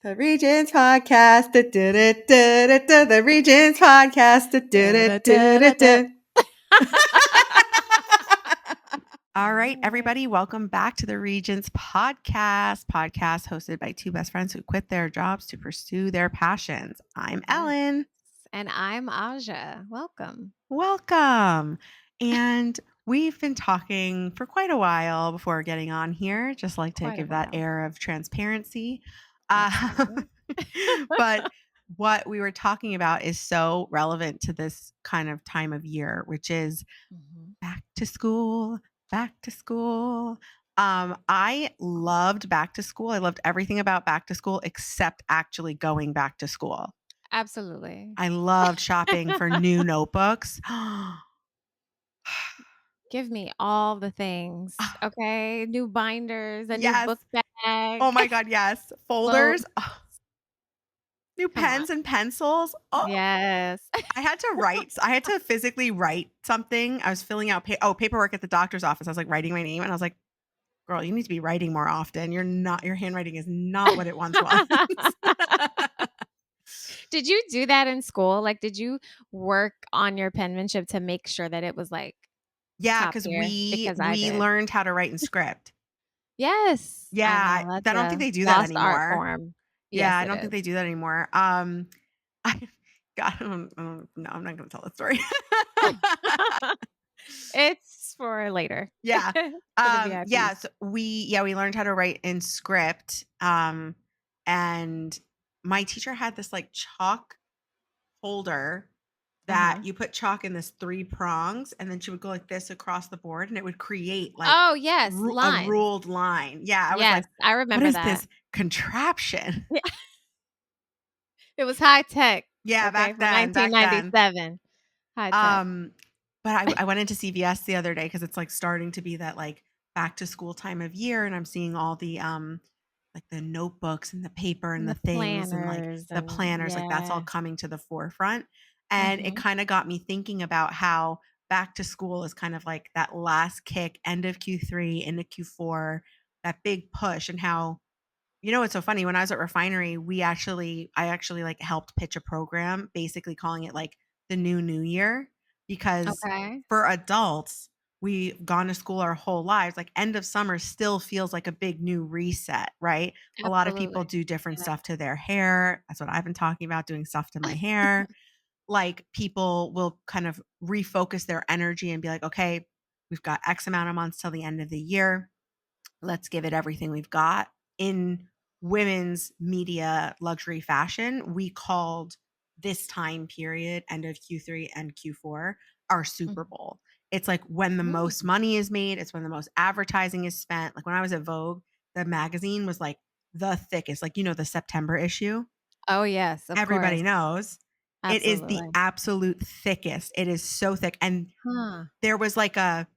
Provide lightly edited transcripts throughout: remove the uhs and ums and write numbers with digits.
The Regents podcast. The Regents podcast. All right, everybody, welcome back to the Regents podcast hosted by two best friends who quit their jobs to pursue their passions. I'm Ellyn. And I'm Aja. Welcome. Welcome. And we've been talking for quite a while before getting on here, just like to give that air of transparency. But what we were talking about is so relevant to this kind of time of year, which is back to school, back to school. I loved back to school. I loved everything about back to school except actually going back to school. Absolutely. I loved shopping for new notebooks. Give me all the things. Okay. New binders, a new Yes. book bag. Oh my God, yes. Folders. New Come pens and pencils. Oh, Yes. I had to physically write something. I was filling out paperwork at the doctor's office. I was like writing my name and I was like, girl, you need to be writing more often. Your handwriting is not what it once was. Did you do that in school? Like, did you work on your penmanship to make sure that it was like Yeah, top because tier? Because I we did. learned how to write in script. Yes. Yeah, I know. I That's don't a think they do that lost art anymore. form. Yeah, Yes, I it don't think is. they do that anymore. God, no, I'm not going to tell the story. It's for later. Yeah. For the VIPs. So we learned how to write in script. And my teacher had this like chalk holder that you put chalk in this 3 prongs, and then she would go like this across the board, and it would create like Oh, yes, a lines. ruled line. Yeah, I was like, Yes, I what remember is that. this contraption? Yeah. It was high tech, Yeah, okay, back for then. 1997. High tech. But I went into CVS the other day because it's like starting to be that like back to school time of year, and I'm seeing all the like the notebooks and the paper and And the the things and like planners the and planners, like that's all yeah. coming to the forefront. And it Mhm. kind of got me thinking about how back to school is kind of like that last kick, end of Q3 into Q4, that big push, and how it's so funny. When I was at Refinery, I actually like helped pitch a program, basically calling it like the new year, because Okay. for adults, we've gone to school our whole lives. Like end of summer still feels like a big new reset, right? A lot of people Absolutely. do different Yeah. stuff to their hair. That's what I've been talking about, doing stuff to my hair. Like people will kind of refocus their energy and be like, okay, we've got X amount of months till the end of the year. Let's give it everything we've got. In women's media luxury fashion, we called this time period, end of Q3 and Q4, our Super Bowl. It's like when the most money is made, it's when the most advertising is spent. Like when I was at Vogue, the magazine was like the thickest, like, the September issue. Oh, yes, of course. Everybody knows it is the Absolutely. absolute thickest. It is so thick. And Huh. there was like a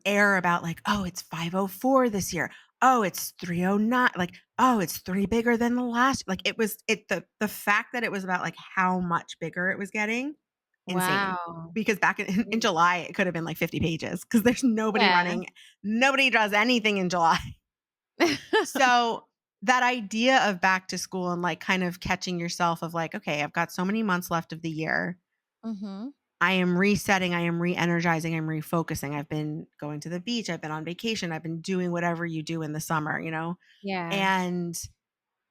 air about like, oh, it's 504 this year. Oh, it's 309. Like, oh, it's 3 bigger than the last. Like the fact that it was about like how much bigger it was getting, insane. Wow. Because back in July, it could have been like 50 pages because there's Yeah. nobody does anything in July. So that idea of back to school and like kind of catching yourself of like, okay, I've got so many months left of the year. Mhm. I am resetting, I am re-energizing, I'm refocusing. I've been going to the beach, I've been on vacation, I've been doing whatever you do in the summer, Yeah. and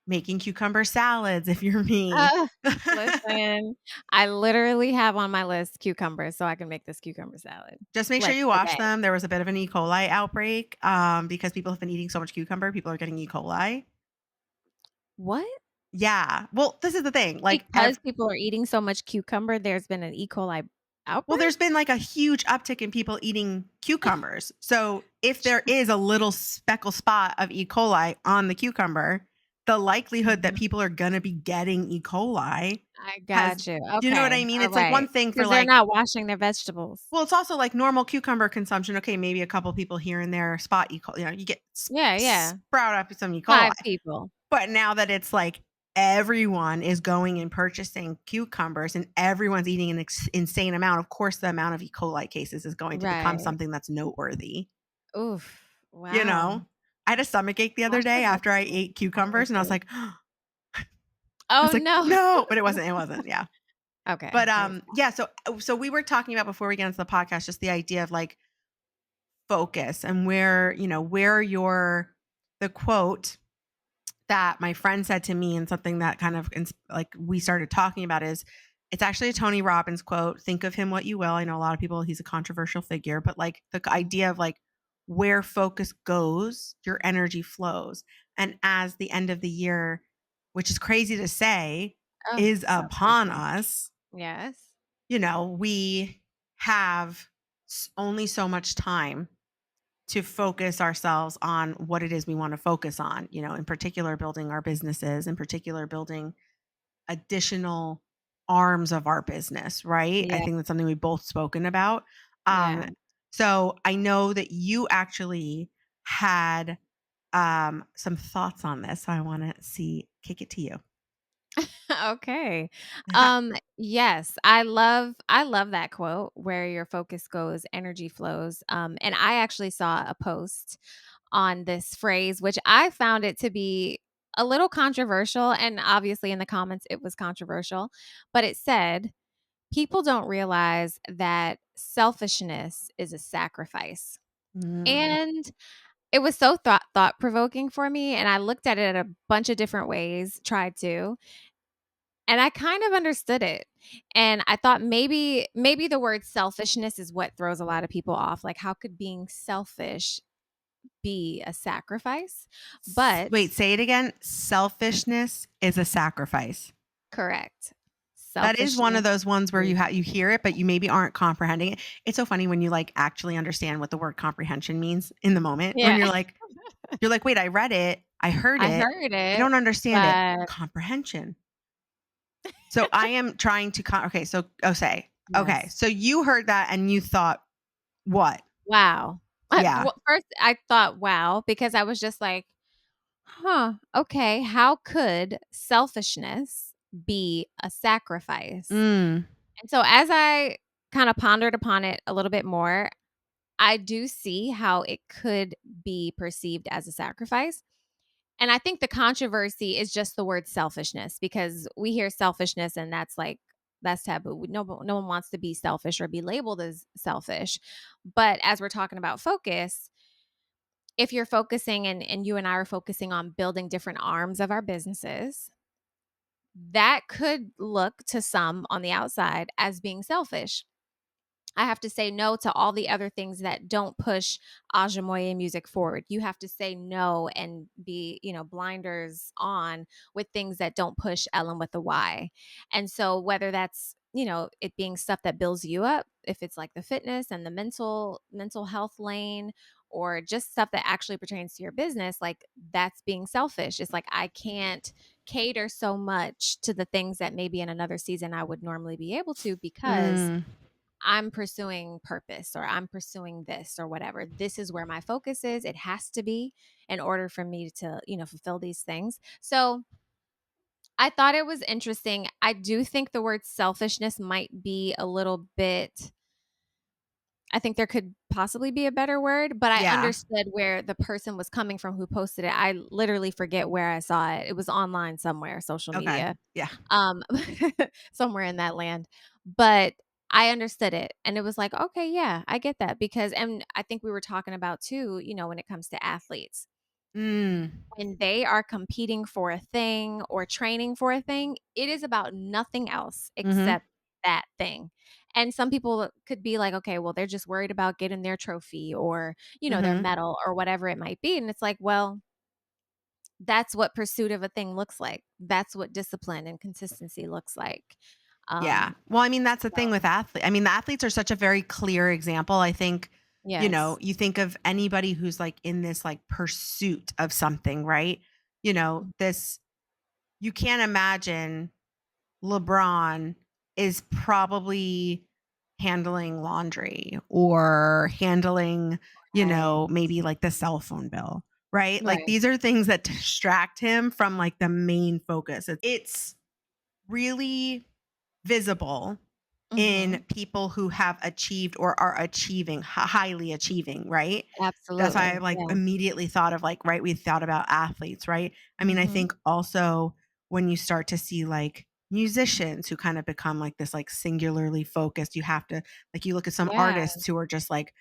making cucumber salads if you're me. Uh, Listen, I literally have on my list cucumbers so I can make this cucumber salad, Just make sure like, you wash today. them. There was a bit of an E. coli outbreak because people have been eating so much cucumber, people are getting E. coli. What? Yeah. Well, this is the thing. Like, Because people are eating so much cucumber, there's been an E. coli well, outbreak? there's been like a huge uptick in people eating cucumbers. So if there is a little speckle spot of E. coli on the cucumber, the likelihood that Mhm. people are going to be getting E. coli I has, got you. do you know what I Okay. mean? It's like one Alright. thing for 'Cause they're like, not washing their vegetables. well, it's also like normal cucumber consumption. Okay, maybe a couple people here and there spot E. coli, you get Yeah, yeah. sprout up some E. coli. 5 people. But now that it's like everyone is going and purchasing cucumbers and everyone's eating an insane amount, of course, the amount of E. coli cases is going to become Right. something that's noteworthy. Oof. You Wow. know, I had a stomachache the other Wash day your after I vegetables. ate cucumbers, and I was Understood. like, I Oh, was like, no. "No," but it wasn't, yeah. Okay, But, praise yeah, so we were talking about before we get into the podcast, just the idea of, like, focus and where, where your the quote that my friend said to me and something that kind of like we started talking about is it's actually a Tony Robbins quote. Think of him what you will. I know a lot of people, he's a controversial figure, but like the God. idea of like where focus goes, your energy flows. And as the end of the year, which is crazy to say, Oh, is so upon crazy. us, Yes. we have only so much time to focus ourselves on what it is we want to focus on, in particular, building our businesses, in particular, building additional arms of our business, right? I Yeah, think that's something we've both spoken about. Um, yeah. so I know that you actually had some thoughts on this. So I want to kick it to you. Okay. Ha- Yes, I love that quote, "Where your focus goes, energy flows." And I actually saw a post on this phrase, which I found it to be a little controversial, and obviously in the comments it was controversial, but it said, "People don't realize that selfishness is a sacrifice." Mm, And it was so thought provoking for me, and I looked at it a bunch of different ways, tried to, and I kind of understood it. And I thought maybe the word selfishness is what throws a lot of people off. Like, how could being selfish be a sacrifice? But Wait, say it again. Selfishness is a sacrifice. correct. That is one Selfishness of those ones where is you hear it, but you maybe aren't comprehending it. It's so funny when you, like, actually understand what the word comprehension means in the moment, when yeah, you're like, "Wait, I read it, I heard I it, heard I it, don't understand it." but Comprehension. So I am trying to okay, so okay, yes. so you heard that and you thought what? Wow. Yeah. First I thought, wow, because I was just like, huh, okay, how could selfishness be a sacrifice? Mm. And so as I kind of pondered upon it a little bit more, I do see how it could be perceived as a sacrifice. And I think the controversy is just the word selfishness because we hear selfishness and that's like that's taboo. No one wants to be selfish or be labeled as selfish. But as we're talking about focus, if you're focusing and you and I are focusing on building different arms of our businesses, that could look to some on the outside as being selfish. I have to say no to all the other things that don't push Ajamoye music forward. You have to say no and be, blinders on with things that don't push Ellen with the Y. And so whether that's, it being stuff that builds you up, if it's like the fitness and the mental health lane or just stuff that actually pertains to your business, like that's being selfish. It's like I can't cater so much to the things that maybe in another season I would normally be able to because Mm. I'm pursuing purpose or I'm pursuing this or whatever. This is where my focus is. It has to be in order for me to, fulfill these things. So I thought it was interesting. I do think the word selfishness might be a little bit, I think there could possibly be a better word, but I Yeah. understood where the person was coming from who posted it. I literally forget where I saw it. It was online somewhere, social Okay. media. Yeah. Um, somewhere in that land. But I understood it and it was like, okay, yeah, I get that because and I think we were talking about too, when it comes to athletes. Mm. When they are competing for a thing or training for a thing, it is about nothing else Mhm. except that thing. And some people could be like, okay, well, they're just worried about getting their trophy or, their Mhm. medal or whatever it might be. And it's like, well, that's what pursuit of a thing looks like. That's what discipline and consistency looks like. Yeah. Um, Well, I mean, that's the so thing with athletes. I mean, the athletes are such a very clear example. I think, yes. you think of anybody who's like in this like pursuit of something, right? This you can't imagine LeBron is probably handling laundry or handling, Right. maybe like the cell phone bill, right? Like Right. these are things that distract him from like the main focus. It's really visible Mhm. in people who have achieved or are achieving, highly achieving, right? That's why I Absolutely. like Yeah. immediately thought of like, right, we thought about athletes, right? I mean, I Mhm. think also when you start to see like musicians who kind of become like this like singularly focused. You have to like you look at some Yeah, artists who are just like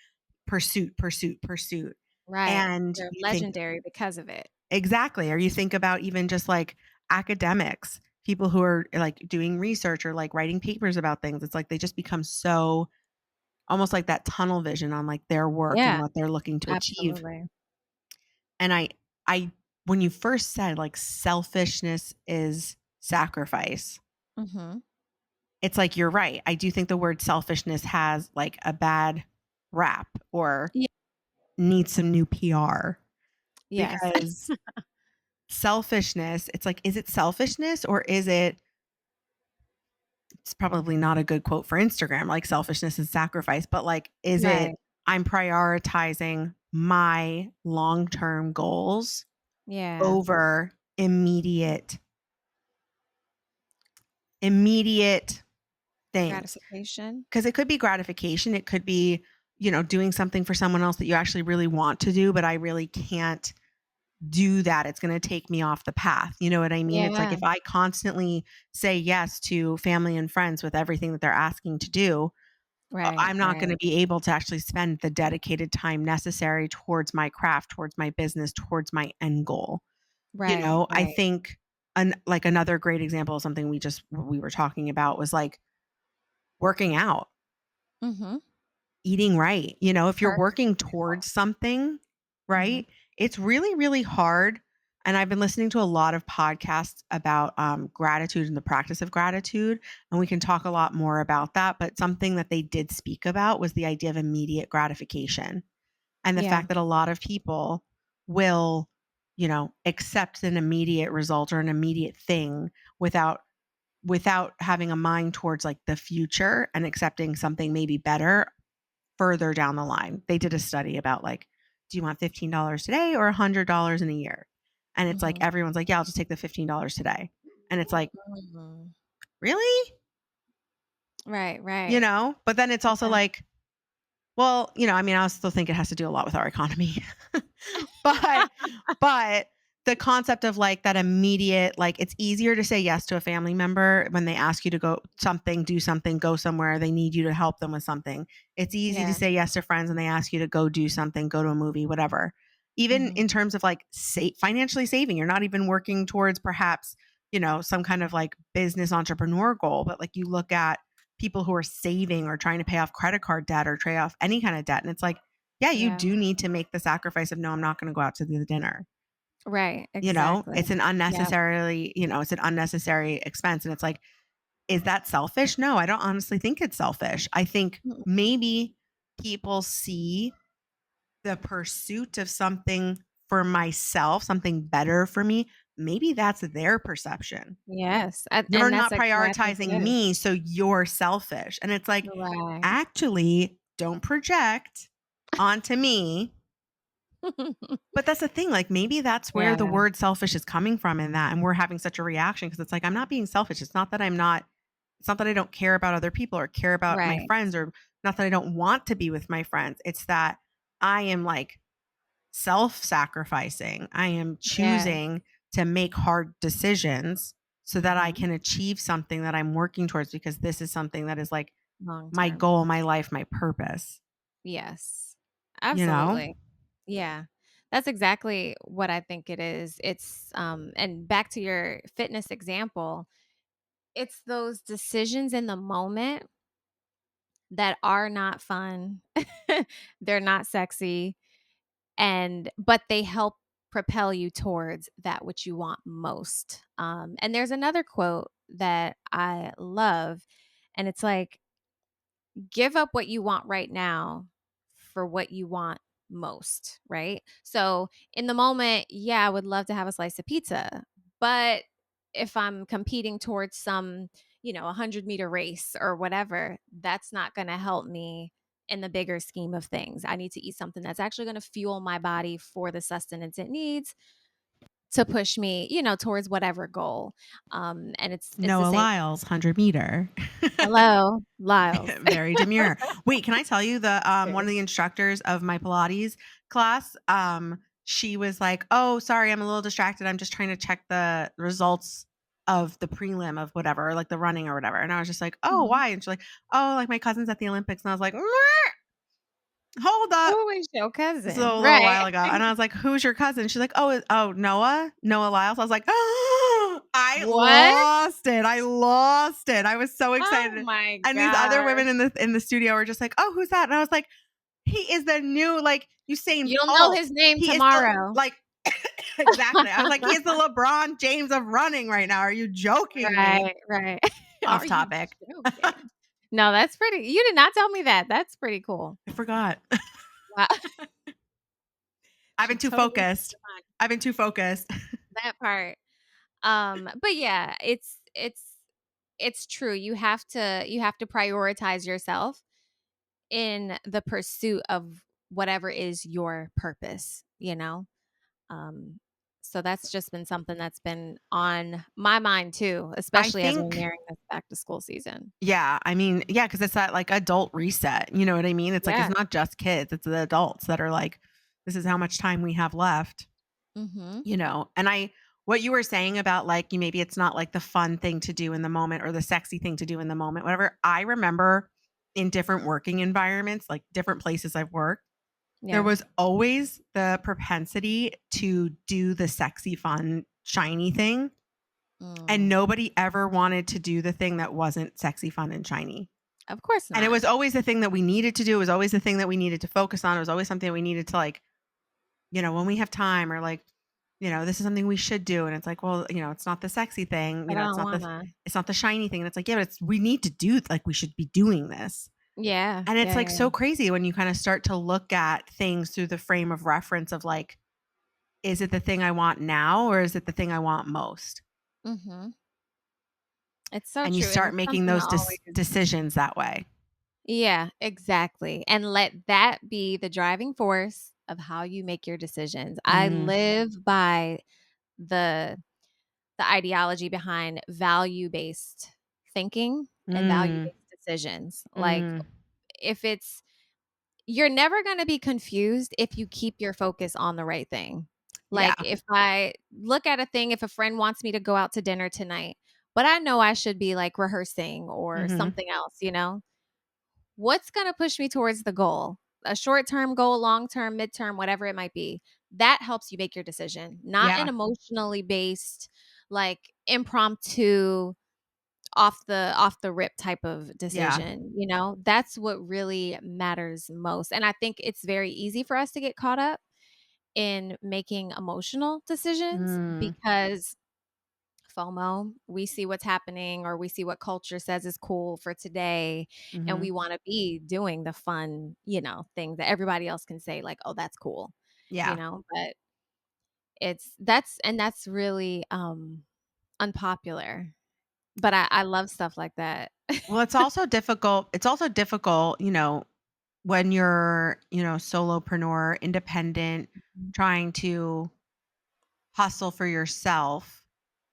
pursuit, pursuit, pursuit. right. And They're you think legendary because of it. exactly, or you think about even just like academics, people who are like doing research or like writing papers about things. It's like they just become so almost like that tunnel vision on like their work and Yeah, what they're looking to achieve. absolutely. And I when you first said like selfishness is sacrifice, Mhm. it's like you're right. I do think the word selfishness has like a bad rap or Ye needs some new PR yes. because selfishness, it's like, is it selfishness or is it it's probably not a good quote for Instagram, like selfishness is sacrifice, but like, is it Right. I'm prioritizing my long term goals Yeah. over immediate things? Gratification. Because it could be gratification, it could be, doing something for someone else that you actually really want to do, but I really can't do that. It's going to take me off the path. You know what I mean? It's like Yeah. if I constantly say yes to family and friends with everything that they're asking to do, Right, I'm not going right. to be able to actually spend the dedicated time necessary towards my craft, towards my business, towards my end goal. Right, I right. think like another great example of something we were talking about was like working out, Mhm. eating right. If you're Perfect working example. towards something, Mhm. right? It's really, really hard. And I've been listening to a lot of podcasts about gratitude and the practice of gratitude. And we can talk a lot more about that. But something that they did speak about was the idea of immediate gratification and the Yeah. fact that a lot of people will, accept an immediate result or an immediate thing without having a mind towards like the future and accepting something maybe better further down the line. They did a study about like, do you want $15 today or $100 in a year? And it's like Mhm. everyone's like, yeah, I'll just take the $15 today. And it's like, Mhm. really? Right, right. But then it's also Yeah. like, well, I mean, I still think it has to do a lot with our economy. but but the concept of like that immediate like it's easier to say yes to a family member when they ask you to go something, do something, go somewhere, they need you to help them with something. It's easy to Yeah. say yes to friends when they ask you to go do something, go to a movie, whatever. Even Mhm. in terms of like financially saving, you're not even working towards perhaps, some kind of like business entrepreneur goal, but like you look at people who are saving or trying to pay off credit card debt or pay off any kind of debt and it's like yeah, you Yeah. do need to make the sacrifice of no, I'm not going to go out to the dinner. Right, exactly. It's an Yeah. unnecessarily, it's an unnecessary expense. And it's like, is that selfish? No, I don't honestly think it's selfish. I think Mm. maybe people see the pursuit of something for myself, something better for me. Maybe that's their perception. Yes, You're and that's not exactly what prioritizing it is. me, so you're selfish. And it's like, Right. actually, don't project onto me. But that's the thing, like, maybe that's where the Yeah. word selfish is coming from in that, and we're having such a reaction because it's like, I'm not being selfish. It's not that I don't care about other people or care about my Right. friends or not that I don't want to be with my friends. It's that I am, like, self-sacrificing. I am Yeah. choosing to make hard decisions so that I Mhm. can achieve something that I'm working towards because this is something that is, like, Long my term. goal, my life, my purpose, Yes. you know? Absolutely. Yeah. That's exactly what I think it is. It's and back to your fitness example, it's those decisions in the moment that are not fun. They're not sexy and but they help propel you towards that which you want most. And there's another quote that I love and it's like give up what you want right now for what you want most, right? So in the moment, yeah, I would love to have a slice of pizza, but if I'm competing towards some, 100-meter race or whatever, that's not going to help me in the bigger scheme of things. I need to eat something that's actually going to fuel my body for the sustenance it needs to push me, towards whatever goal. And it's the Noah same. Lyles, 100-meter. Hello, Lyles. Very demure. Wait, can I tell you the one of Sure. the instructors of my Pilates class, she was like, "Oh, sorry, I'm a little distracted. I'm just trying to check the results of the prelim of whatever, like the running or whatever. And I was just like, "Oh, Mhm. why?" And she's like, "Oh, like my cousin's at the Olympics." And I was like, "Hold up." Who is your This is cousin? a little Right. while ago. And I was like, "Who's your cousin?" She's like, "Oh, Noah, Noah Lyles." I was like, "Oh, I What? lost it. I lost it." I was so Oh excited. my And these other gosh. women in the studio were just like, "Oh, who's that?" And I was like, "He is the new, like, Usain You'll know Bolt. his name He is the tomorrow. like." Exactly. I was like, "He is the LeBron James of running right now. Are you joking me?" Right, right. Off Are you topic. joking? No, that's pretty you did not tell me that. That's pretty cool. I forgot. Wow. I've She been too totally slipped focused. your mind. I've been too focused. That part. But yeah, it's true. You have to prioritize yourself in the pursuit of whatever is your purpose, you know? Um, so that's just been something that's been on my mind too, I especially as we're think nearing this back to school season. yeah, I mean, yeah, because it's that, like, adult reset, you know what I mean? It's like, it's Yeah. not just kids, it's the adults that are like, "This is how much time we have left," Mhm. you know? And I what you were saying about, like, you maybe it's not, like, the fun thing to do in the moment or the sexy thing to do in the moment, whatever. I remember in different working environments, like, different places I've worked, there Yeah. was always the propensity to do the sexy, fun, shiny thing, and Mm. nobody ever wanted to do the thing that wasn't sexy, fun, and shiny. Of course And it not. was always the thing that we needed to do. It was always the thing that we needed to focus on. It was always something we needed to like, when we have time or like, this is something we should do. And it's like, well, it's not the sexy thing. But I don't wanna. It's not the shiny thing. And it's like, yeah, but we need to do like we should be doing this. Yeah. And it's Yeah, like yeah. so crazy when you kind of start to look at things through the frame of reference of like, is it the thing I want now or is it the thing I want most? Mhm. It's so And you true, and start it's making something to those always. decisions that way. Yeah, exactly, and let that be the driving force of how you make your decisions. I Mm, live by the the ideology behind value-based thinking and mm, value-based decisions. Like, mm. if it's you're never gonna be confused if you keep your focus on the right thing. Yeah. Like, if I look at a thing, if a friend wants me to go out to dinner tonight, but I know I should be, like, rehearsing or Hmm. something else, what's gonna push me towards the goal? A short-term goal, long-term, midterm, whatever it might be. That helps you make your decision, not an Yeah. emotionally based, like, impromptu, off the rip type of Yeah. decision? That's what really matters most, and I think it's very easy for us to get caught up in making emotional decisions Mm, because FOMO, we see what's happening or we see what culture says is cool for today, and mhm. we wanna be doing the fun thing that everybody else can say, like, "Oh, that's cool," Yeah. but that's really, unpopular, but I love stuff like that. Well, it's also difficult, when you're, solopreneur, independent, Mhm. trying to hustle for yourself,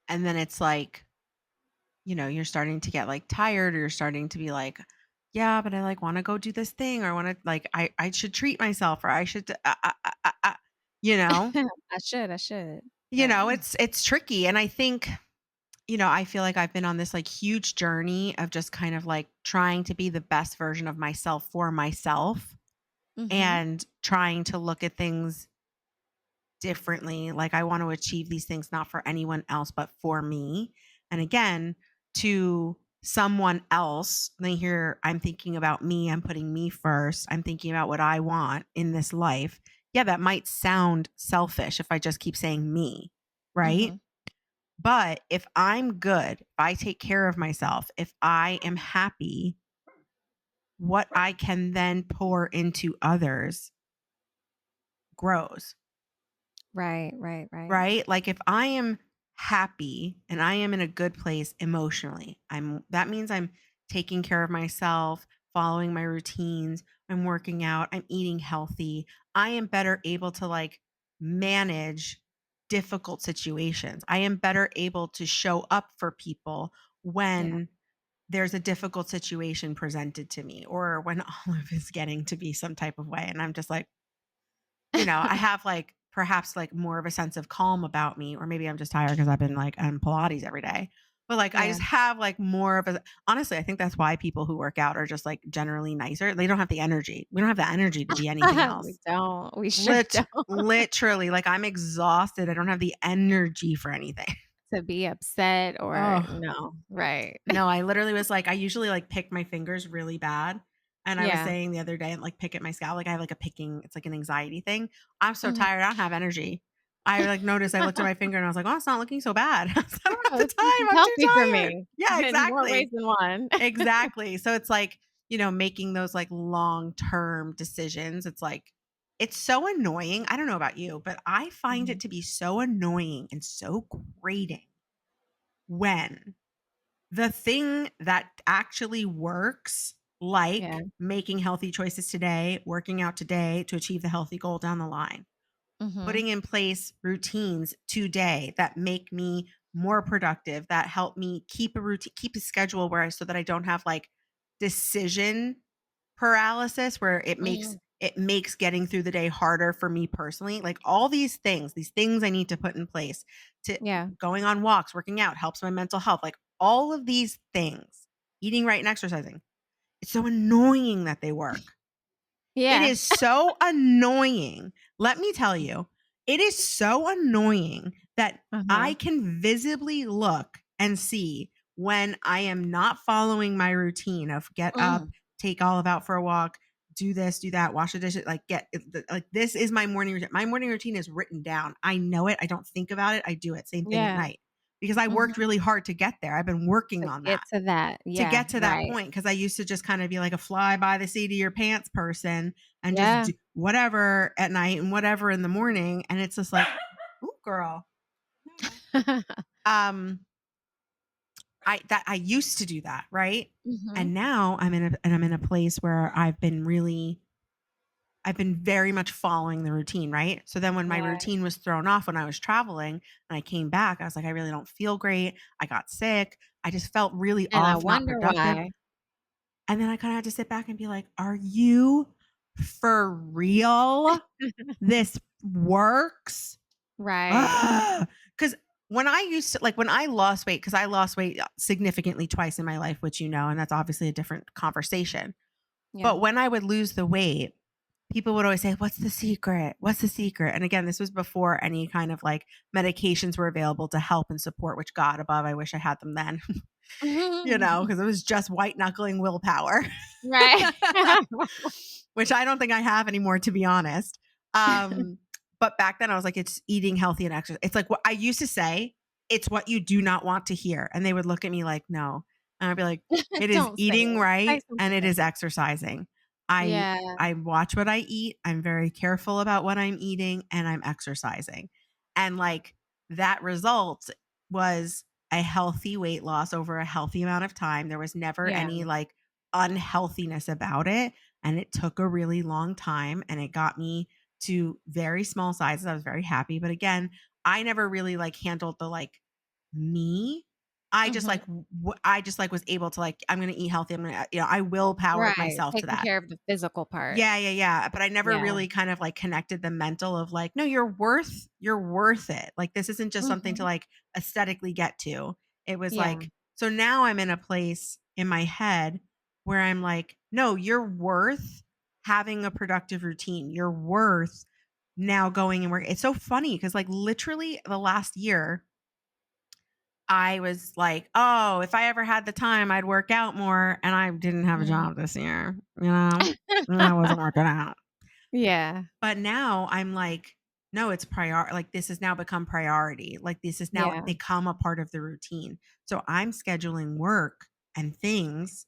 and then it's like, you're starting to get, like, tired or you're starting to be like, "Yeah, but I, like, wanna go do this thing or I wanna like, I should treat myself or I should you know? I should, but It's tricky, and I think I feel like I've been on this like huge journey of just kind of like trying to be the best version of myself for myself Mhm. and trying to look at things differently. Like I want to achieve these things not for anyone else, but for me. And again, to someone else, then here I'm thinking about me, I'm putting me first, I'm thinking about what I want in this life. Yeah, that might sound selfish if I just keep saying me, right? Mhm. But if I'm good, if I take care of myself, if I am happy, what I can then pour into others grows, Right, right, right. right? Like if I am happy and I am in a good place emotionally, that means I'm taking care of myself, following my routines, I'm working out, I'm eating healthy. I am better able to like manage difficult situations. I am better able to show up for people Yeah. when there's a difficult situation presented to me or when Olive is getting to be some type of way. And I'm just like, I have like perhaps like more of a sense of calm about me, or maybe I'm just tired because I've been like on Pilates every day. But, like, I Yeah. just have, like, more of a honestly, I think that's why people who work out are just, like, generally nicer. They don't have the energy. We don't have the energy to be anything We else. don't. We sure don't. Literally, like, I'm exhausted. I don't have the energy for anything. To be upset or Oh. no. Right. No, I literally was like I usually, like, pick my fingers really bad, and I was Yeah. saying the other day and, like, pick at my scalp, like, I have, like, a picking it's like an anxiety thing. I'm so Mhm. tired, I don't have energy. I, like, noticed I looked at my finger and I was like, "Oh, it's not looking so bad." I was, "I don't have Oh, the this is time, I'm too healthy for tired." me Yeah, in more ways exactly. than one. Exactly. So it's like, making those, like, long-term decisions, it's like it's so annoying. I don't know about you, but I find it Mhm. to be so annoying and so grating when the thing that actually works, Yeah. like making healthy choices today, working out today to achieve the healthy goal down the line, Mhm. putting in place routines today that make me more productive, that help me keep a routine, keep a schedule where so that I don't have like decision paralysis where Mhm. it makes getting through the day harder for me personally. Like all these things I need to put in place to Yeah. going on walks, working out helps my mental health. Like all of these things, eating right and exercising. It's so annoying that they work. It Yeah. is so annoying. Let me tell you, it is so annoying that Uh-huh. I can visibly look and see when I am not following my routine of get up, Mm. take Olive out for a walk, do this, do that, wash the dishes, like this is my morning routine. My morning routine is written down. I know it. I don't think about it. I do it. Same thing at Yeah. night because I worked Mhm. really hard to get there. I've been working To on get that to that. to Yeah. get to that Right. point because I used to just kind of be like a fly by the seat of your pants person and just Yeah. do whatever at night and whatever in the morning. And it's just like, ooh, girl. Um, I used to do that, right? Mhm. And now I'm in a place where I've been very much following the routine, right? So then when my Right. routine was thrown off when I was traveling and I came back, I was like, I really don't feel great. I got sick. I just felt really And I off, not wonder productive. why. And then I kinda had to sit back and be like, "Are you for real? This works?" Right. Because when I used to like, when I lost weight, because I lost weight, significantly twice in my life, which and that's obviously a different conversation. Yeah. But when I would lose the weight, people would always say, "What's the secret? What's the secret?" And again, this was before any kind of, like, medications were available to help and support, which God above, I wish I had them then, because it was just white knuckling willpower. Right. Which I don't think I have anymore, to be honest. But back then I was like, it's eating healthy and exercise. It's like what I used to say, it's what you do not want to hear. And they would look at me like, no. And I'd be like, it is Don't say eating it. Say right and something it is different. exercising. I Yeah. I watch what I eat. I'm very careful about what I'm eating and I'm exercising. And like that result was a healthy weight loss over a healthy amount of time. There was never Yeah. any like unhealthiness about it and it took a really long time and it got me to very small sizes. I was very happy, but again, I never really like handled the like me. I just Mhm. like I just like was able to like I'm going to eat healthy. I'm going to I willpowered Right. myself to Taking that. care of the physical part. Yeah, yeah, yeah, but I never Yeah. really kind of, like, connected the mental of, like, "No, you're worth it." Like, this isn't just something to, Mhm. like, aesthetically get to. It was Yeah. like so now I'm in a place in my head where I'm like, "No, you're worth having a productive routine. You're worth now going and work." It's so funny because like, literally the last year, I was like, "Oh, if I ever had the time, I'd work out more," and I didn't have a Mhm. job this year, you know? And I wasn't working out. Yeah. But now I'm like, no, it's like this has now become priority. Like this has now Yeah. become a part of the routine. So I'm scheduling work and things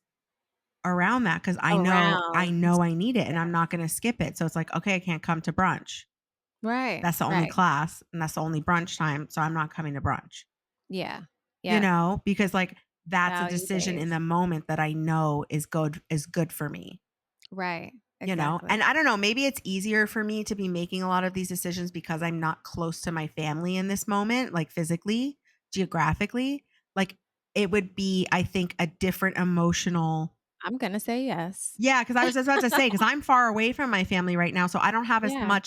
around that because I Around. know I need it and Yeah. I'm not gonna skip it. So it's like, okay, I can't come to brunch. Right. That's the only Right. class and that's the only brunch time. So I'm not coming to brunch. Yeah. Yeah. Because like that's a Value decision in based. the moment that I know is good for me. Right. Exactly. And I don't know, maybe it's easier for me to be making a lot of these decisions because I'm not close to my family in this moment, like physically, geographically. Like it would be, I think, a different emotional. I'm gonna say yes. Yeah, because I was just about to say, because I'm far away from my family right now. So I don't have Yeah.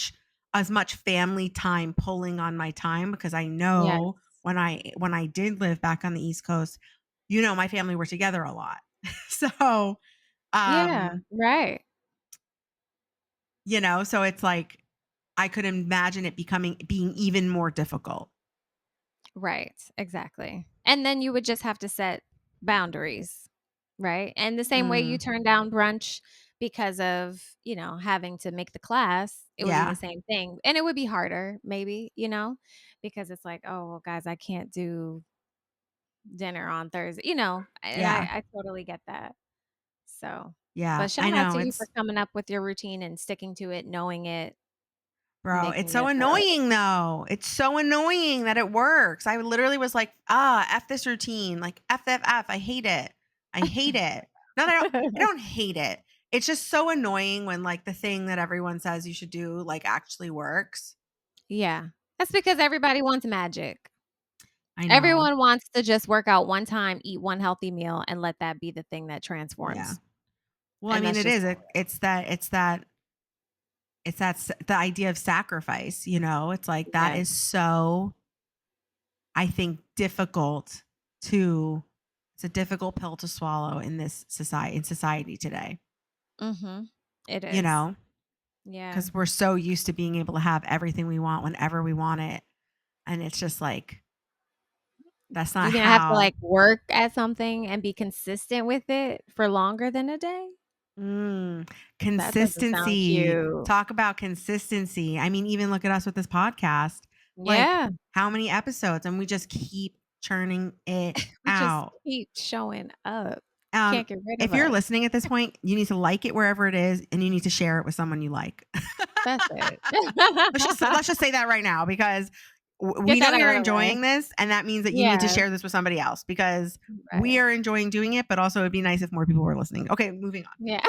as much family time pulling on my time because I Yes. know when I did live back on the East Coast, my family were together a lot. So, Yeah, um, right. so it's like I could imagine it being even more difficult. Right, exactly. And then you would just have to set boundaries, right? And the same way you Mm, turn down brunch because of, having to make the class, it would be the yeah, same thing. And it would be harder, maybe, because it's like, oh, well, guys, I can't do dinner on Thursday, and I, yeah, I totally get that. So, yeah. but shout I out know to you for it's coming up with your routine and sticking to it, knowing it, Bro, it's making so it work. annoying though. It's so annoying that it works. I literally was like, F this routine. Like F. I hate it. I hate it. Not I don't hate it. It's just so annoying when like the thing that everyone says you should do like actually works. Yeah. That's because everybody wants magic. I know. Everyone wants to just work out one time, eat one healthy meal, and let that be the thing that Yeah. transforms, Well, I and mean that's it just is. The idea of sacrifice. It's like that yeah. is so, I think, difficult to it's a difficult pill to swallow in society today. Mhm. It You is. know, Yeah. because we're so used to being able to have everything we want whenever we want it. And it's just like, that's not You're gonna have to, how. like, work at something and be consistent with it for longer than a day? Mm, That doesn't sound consistency. cute. Talk about consistency. I mean, even look at us with this podcast. Like, Yeah. how many episodes? And we just keep churning it We just out. keep showing up. Um, Can't get rid of if you're us. listening at this point, you need to like it wherever it is, and you need to share it with someone you like. That's it. Let's just say that right now because Get we know that you're out of the way. enjoying this, and that means that you need to Yeah. share this with somebody else because we Right. are enjoying doing it, but also it'd be nice if more people were listening. Okay, moving on. Yeah.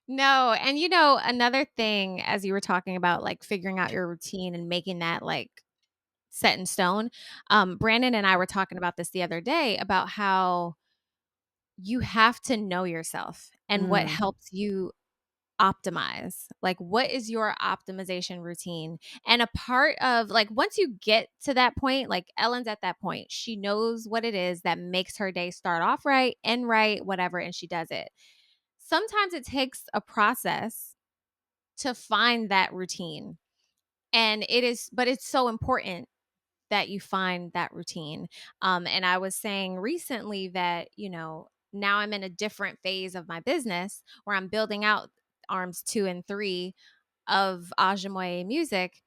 No, and another thing as you were talking about, like, figuring out your routine and making that, like, set in stone, Brandon and I were talking about this the other day about how you have to know yourself and what Mm, helps you optimize. Like, what is your optimization routine? And a part of, like, once you get to that point, like, Ellen's at that point, she knows what it is that makes her day start off right, end right, whatever, and she does it. Sometimes it takes a process to find that routine. But it's so important that you find that routine. And I was saying recently that, now I'm in a different phase of my business where I'm building out arms 2 and 3 of Ajamoye music.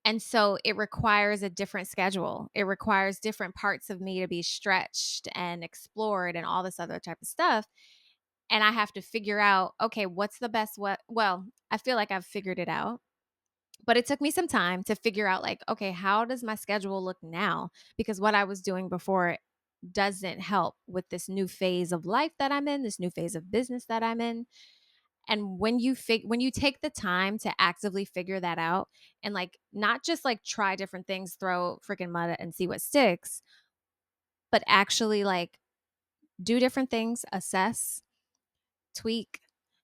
And so it requires a different schedule. It requires different parts of me to be stretched and explored and all this other type of stuff. And I have to figure out, okay, what's the best what well, I feel like I've figured it out, but it took me some time to figure out, like, okay, how does my schedule look now? Because what I was doing before doesn't help with this new phase of life that I'm in, this new phase of business that I'm in. And when you take the time to actively figure that out and, like, not just like try different things, throw freaking mud and see what sticks, but actually like do different things, assess, tweak,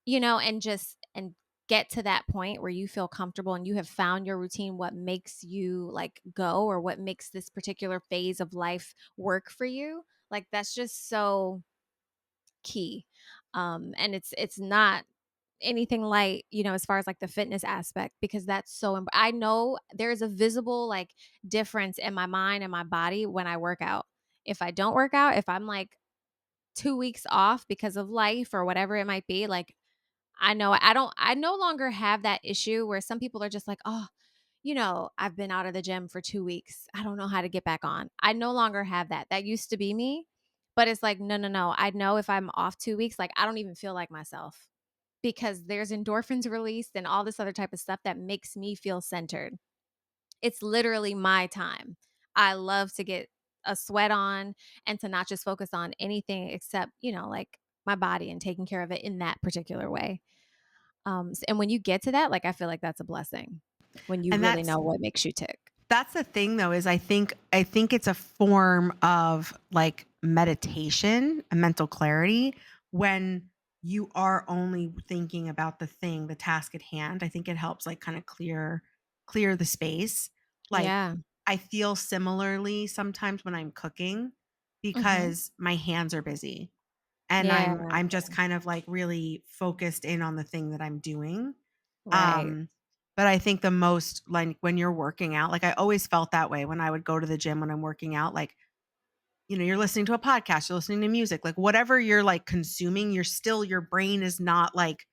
and get to that point where you feel comfortable and you have found your routine, what makes you like go, or what makes this particular phase of life work for you. Like, that's just so key. And it's not anything light, as far as like the fitness aspect, because that's so I know there's a visible like difference in my mind and my body when I work out. If I don't work out, if I'm like 2 weeks off because of life or whatever it might be, like, I no longer have that issue where some people are just like, "Oh, I've been out of the gym for 2 weeks. I don't know how to get back on." I no longer have that. That used to be me, but it's like, no, no, no. I know if I'm off 2 weeks, like, I don't even feel like myself because there's endorphins released and all this other type of stuff that makes me feel centered. It's literally my time. I love to get a sweat on and to not just focus on anything except, like my body and taking care of it in that particular way. And when you get to that, like, I feel like that's a blessing when you and really that's know what makes you tick. that's the thing though, is I think it's a form of like meditation and mental clarity when you are only thinking about the task at hand. I think it helps like kind of clear the space. Like Yeah. I feel similarly sometimes when I'm cooking Mhm. because my hands are busy and Yeah, I'm just kind of like really focused in on the thing that I'm doing. right. Um, but I think the most like when you're working out, like I always felt that way when I would go to the gym when I'm working out, like, you're listening to a podcast, you're listening to music, like whatever you're like consuming, your brain is not like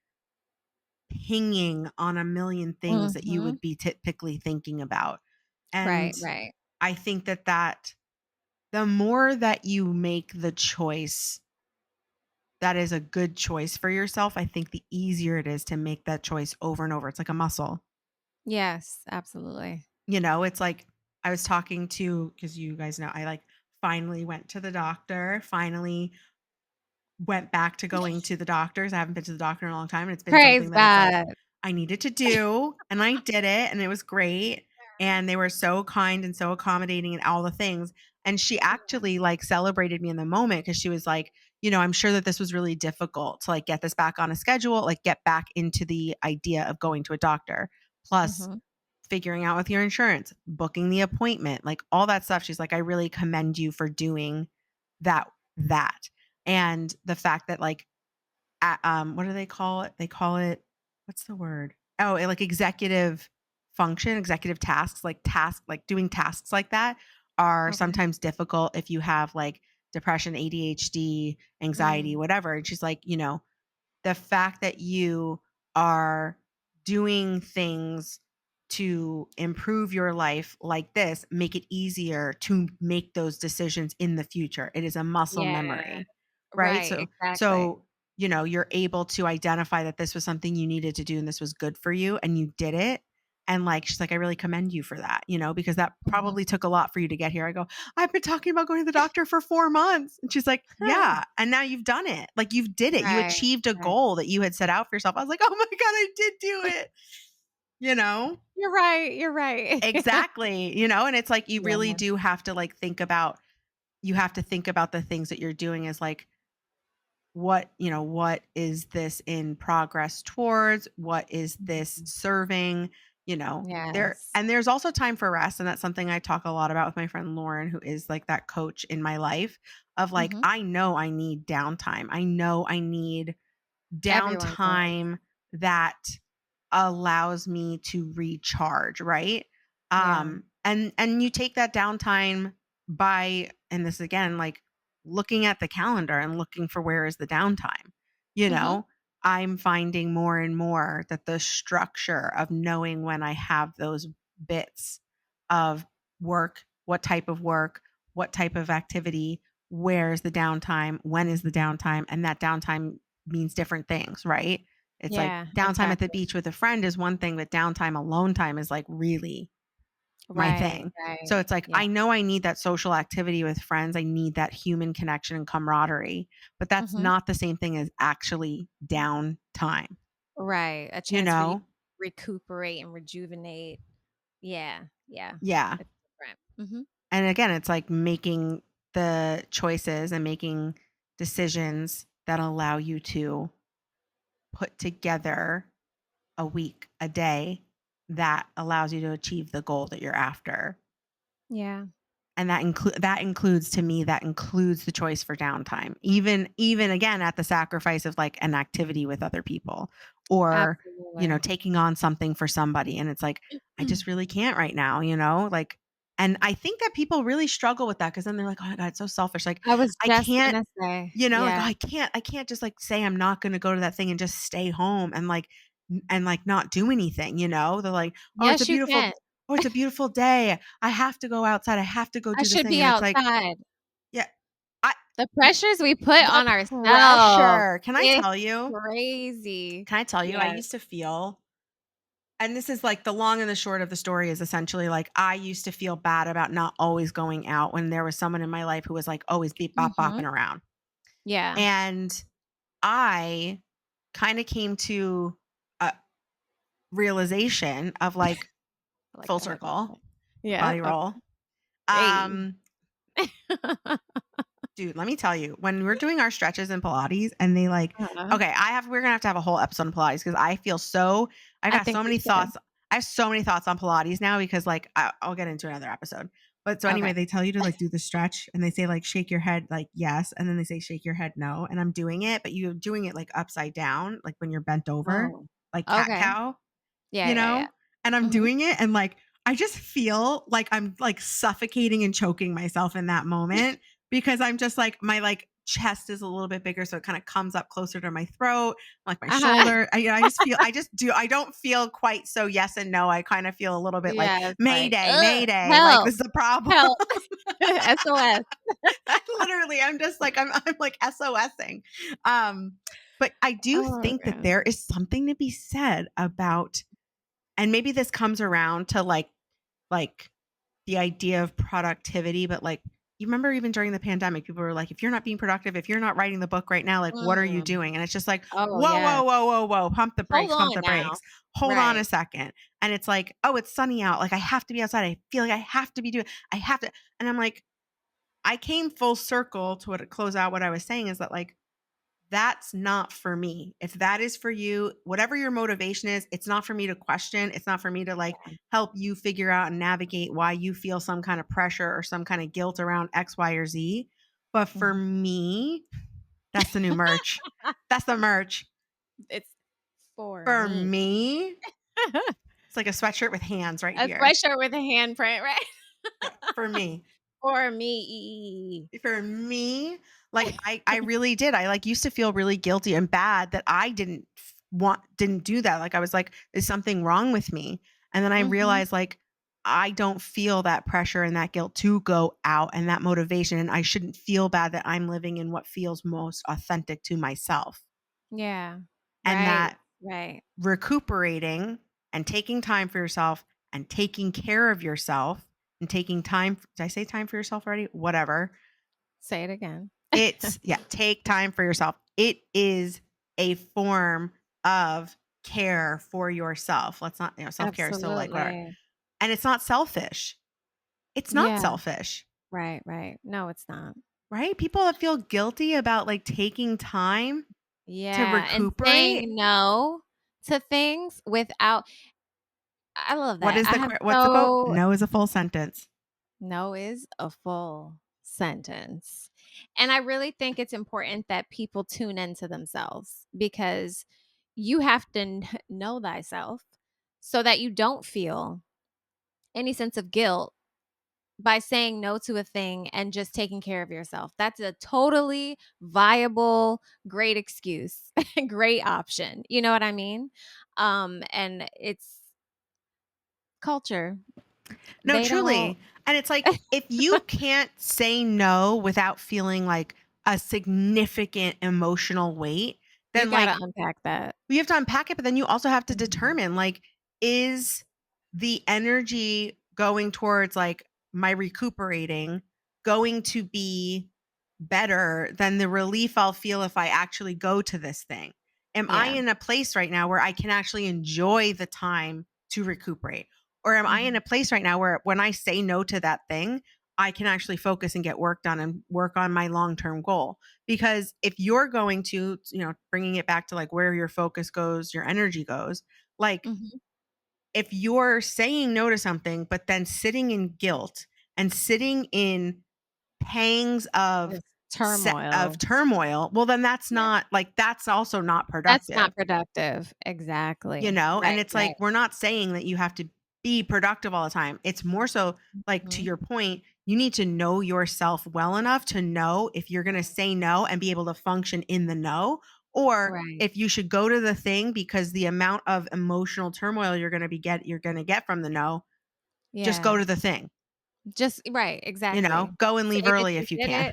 pinging on a million things that you Mhm. would be typically thinking about. Right, And right. I think that the more that you make the choice that is a good choice for yourself, I think the easier it is to make that choice over and over. It's like a muscle. Yes, absolutely. It's like I was talking to, because you guys know I like finally went to the doctor, finally went back to going to the doctors. I haven't been to the doctor in a long time, and it's been Praise something that it's like God. I needed to do, and I did it, and it was great. And they were so kind and so accommodating and all the things. And she actually like celebrated me in the moment because she was like, I'm sure that this was really difficult to like get this back on a schedule, like get back into the idea of going to a doctor. Plus Mhm. figuring out with your insurance, booking the appointment, like all that stuff. She's like, I really commend you for doing that. And the fact that like what do they call it? They call it, what's the word? Oh, like executive function, executive tasks, like doing tasks like that are Okay. sometimes difficult if you have like depression, ADHD, anxiety, Mm. whatever. And she's like, the fact that you are doing things to improve your life like this make it easier to make those decisions in the future. It is a muscle Yeah. memory, right? Right, exactly. You're able to identify that this was something you needed to do and this was good for you and you did it. And like she's like, I really commend you for that, because that Mhm. probably took a lot for you to get here. I go, I've been talking about going to the doctor for 4 months. And she's like, yeah. And now you've done it. Like you did it. You Right, achieved a right. goal that you had set out for yourself. I was like, oh my God, I did do it. You know? You're right, you're right. Exactly. And it's like you really Yeah. do have to like think about the things that you're doing as like what is this in progress towards, what is this Mhm. serving, Yes. there's also time for rest, and that's something I talk a lot about with my friend Lauren, who is like that coach in my life, of like Mhm. I know I need downtime, I know I need Everyone does. downtime that allows me to recharge, right? Yeah. And you take that downtime by, and this again, like looking at the calendar and looking for where is the downtime. You Mhm. know, I'm finding more and more that the structure of knowing when I have those bits of work, what type of activity, where's the downtime, when is the downtime, and that downtime means different things, right? It's like Yeah, downtime at the exactly. beach with a friend is one thing, but downtime, alone time is like really my Right, thing. So right. it's like, Yeah. I know I need that social activity with friends. I need that human connection and camaraderie, but that's Mhm. not the same thing as actually downtime, Right, a you chance for you to know? recuperate and rejuvenate. Yeah, yeah. Yeah. It's different. Mhm. And again, it's like making the choices and making decisions that allow you to put together a week, a day that allows you to achieve the goal that you're after. Yeah. And that includes the choice for downtime. Even again at the sacrifice of like an activity with other people or Absolutely. taking on something for somebody, and it's like I just really can't right now, like, and I think that people really struggle with that cuz then they're like, "Oh my god, it's so selfish." Like I was I just can't, gonna say, like, "Oh, yeah. I can't just like say I'm not going to go to that thing and just stay home and like not do anything." They're like, "Oh, Yes, you can. it's a beautiful day. I have to go outside. I have to go I do this should thing." be And it's like, outside. yeah, I The pressures we put the on ourselves pressure. is crazy. Can I tell you, I Yes. used to feel, and this is like the long and the short of the story is essentially like I used to feel bad about not always going out when there was someone in my life who was like always beep bop Mhm. bopping around. Yeah. And I kind of came to a realization of like I like full the head circle, movement. Yeah, body okay. roll. Hey. Um, Dude, let me tell you, when we're doing our stretches in Pilates and Uh-huh. okay, we're gonna have to have a whole episode on Pilates because I feel so, I I got think so we many should. thoughts. I have so many thoughts on Pilates now because like I'll get into another episode. But so anyway, Okay. they tell you to like do the stretch and they say like shake your head like yes, and then they say shake your head no, and I'm doing it, but you're doing it like upside down, like when you're bent over, Oh. like cat Okay. cow, Yeah, you yeah, yeah. know? And I'm Mhm. doing it and like I just feel like I'm like suffocating and choking myself in that moment because I'm just like my like chest is a little bit bigger so it kind of comes up closer to my throat, like my Uh-huh. shoulder. I just feel I don't feel quite so yes and no. I kind of feel a little bit like Yeah, it's like, mayday, "Ugh, mayday, like help, this is a problem. help, SOS." I literally I'm just like I'm like SOSing. Um but I do Oh, think that God. there is something to be said about, and maybe this comes around to like the idea of productivity, but like you remember even during the pandemic, people were like, if you're not being productive, if you're not writing the book right now, like what are you Mm. doing? And it's just like, Oh, whoa, yeah. whoa, whoa, whoa, whoa, Hold pump on the now. brakes. Hold on a Right. second. And it's like, oh, it's sunny out. Like I have to be outside. I feel like I have to be doing, I have to. And I'm like, I came full circle to what close out what I was saying is that like that's not for me. If that is for you, whatever your motivation is, it's not for me to question. It's not for me to like help you figure out and navigate why you feel some kind of pressure or some kind of guilt around X, Y, or Z. But for Mhm. me, that's the new merch. That's the merch. It's for For me. me, it's like a sweatshirt with hands right A here. sweatshirt with a handprint, right? Yeah, for me. For me. For me, like I really did. I like used to feel really guilty and bad that I didn't do that. Like I was like, is something wrong with me? And then I Mhm. realized like I don't feel that pressure and that guilt to go out and that motivation. And I shouldn't feel bad that I'm living in what feels most authentic to myself. Yeah. And Right, that right. recuperating and taking time for yourself and taking care of yourself and taking time. Did I say time for yourself already? Whatever. Say it again. It's yeah, take time for yourself. It is a form of care for yourself. Let's not, self-care is so like whatever. Absolutely. And it's not selfish. It's not Yeah. selfish, Right, right. No, it's not. right? People that feel guilty about like taking time to Yeah, and recuperate. saying no to things without I love What that. is I the have what's the quote? so No is a full sentence. no is a full sentence. And I really think it's important that people tune into themselves because you have to know thyself so that you don't feel any sense of guilt by saying no to a thing and just taking care of yourself. That's a totally viable, great excuse, great option. You know what I mean? And it's culture. No, They don't truly. And it's like if you can't say no without feeling like a significant emotional weight, you then got to like unpack that. you have to unpack it, but then you also have to Mhm. determine like, is the energy going towards like my recuperating going to be better than the relief I'll feel if I actually go to this thing? Am I Yeah. in a place right now where I can actually enjoy the time to recuperate? Or am I in Mhm. a place right now where when I say no to that thing, I can actually focus and get work done and work on my long term goal? Because if you're going to, bringing it back to like where your focus goes, your energy goes, like Mhm. if you're saying no to something, but then sitting in guilt and sitting in pangs of It's turmoil. turmoil, well, then that's Yeah. not like, that's also not That's productive. not productive. Exactly. And Right, it's like right. we're not saying that you have to be productive all the time. It's more so like to Mhm. your point, you need to know yourself well enough to know if you're going to say no and be able to function in the no, or Right. if you should go to the thing because the amount of emotional turmoil you're going to get from the no, just go Yeah. to the thing. Just right, exactly. Go and leave Say that early you if you did can.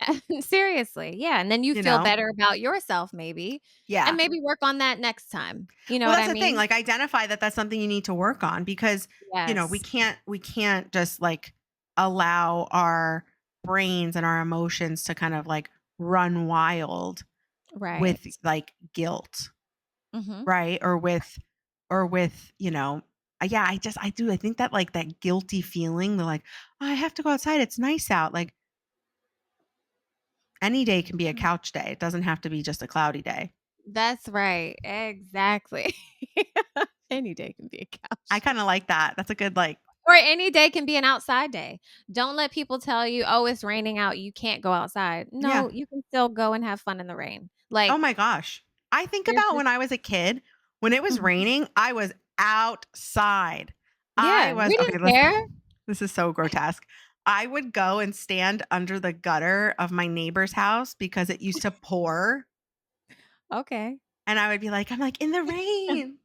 it. Seriously, yeah, and then you you feel know? better about yourself maybe, and Yeah. maybe work on that next time. You know Well, what that's I the thing, mean? like, identify that that's something you need to work on because, Yes. we can't just, like, allow our brains and our emotions to kind of, like, run wild with, Right. like, guilt, Mhm. right? Or with, yeah, I think that, like, that guilty feeling, the, like, "Oh, I have to go outside, it's nice out," like, any day can be a couch day, it doesn't have to be just a cloudy day. That's right, exactly. Any day can be a I couch day. kinda like that. That's a good, like Or any day can be an outside day. Don't let people tell you, "Oh, it's raining out, you can't go outside." yeah. No, you can still go and have fun in the rain. Oh Like, my gosh. I think there's about just when I was a kid, when it was mhm. raining, I was outside. I Yeah, was we okay, didn't listen, care. this is so grotesque. I would go and stand under the gutter of my neighbor's house because it used to pour, Okay. and I would be like, I'm like, "In the rain."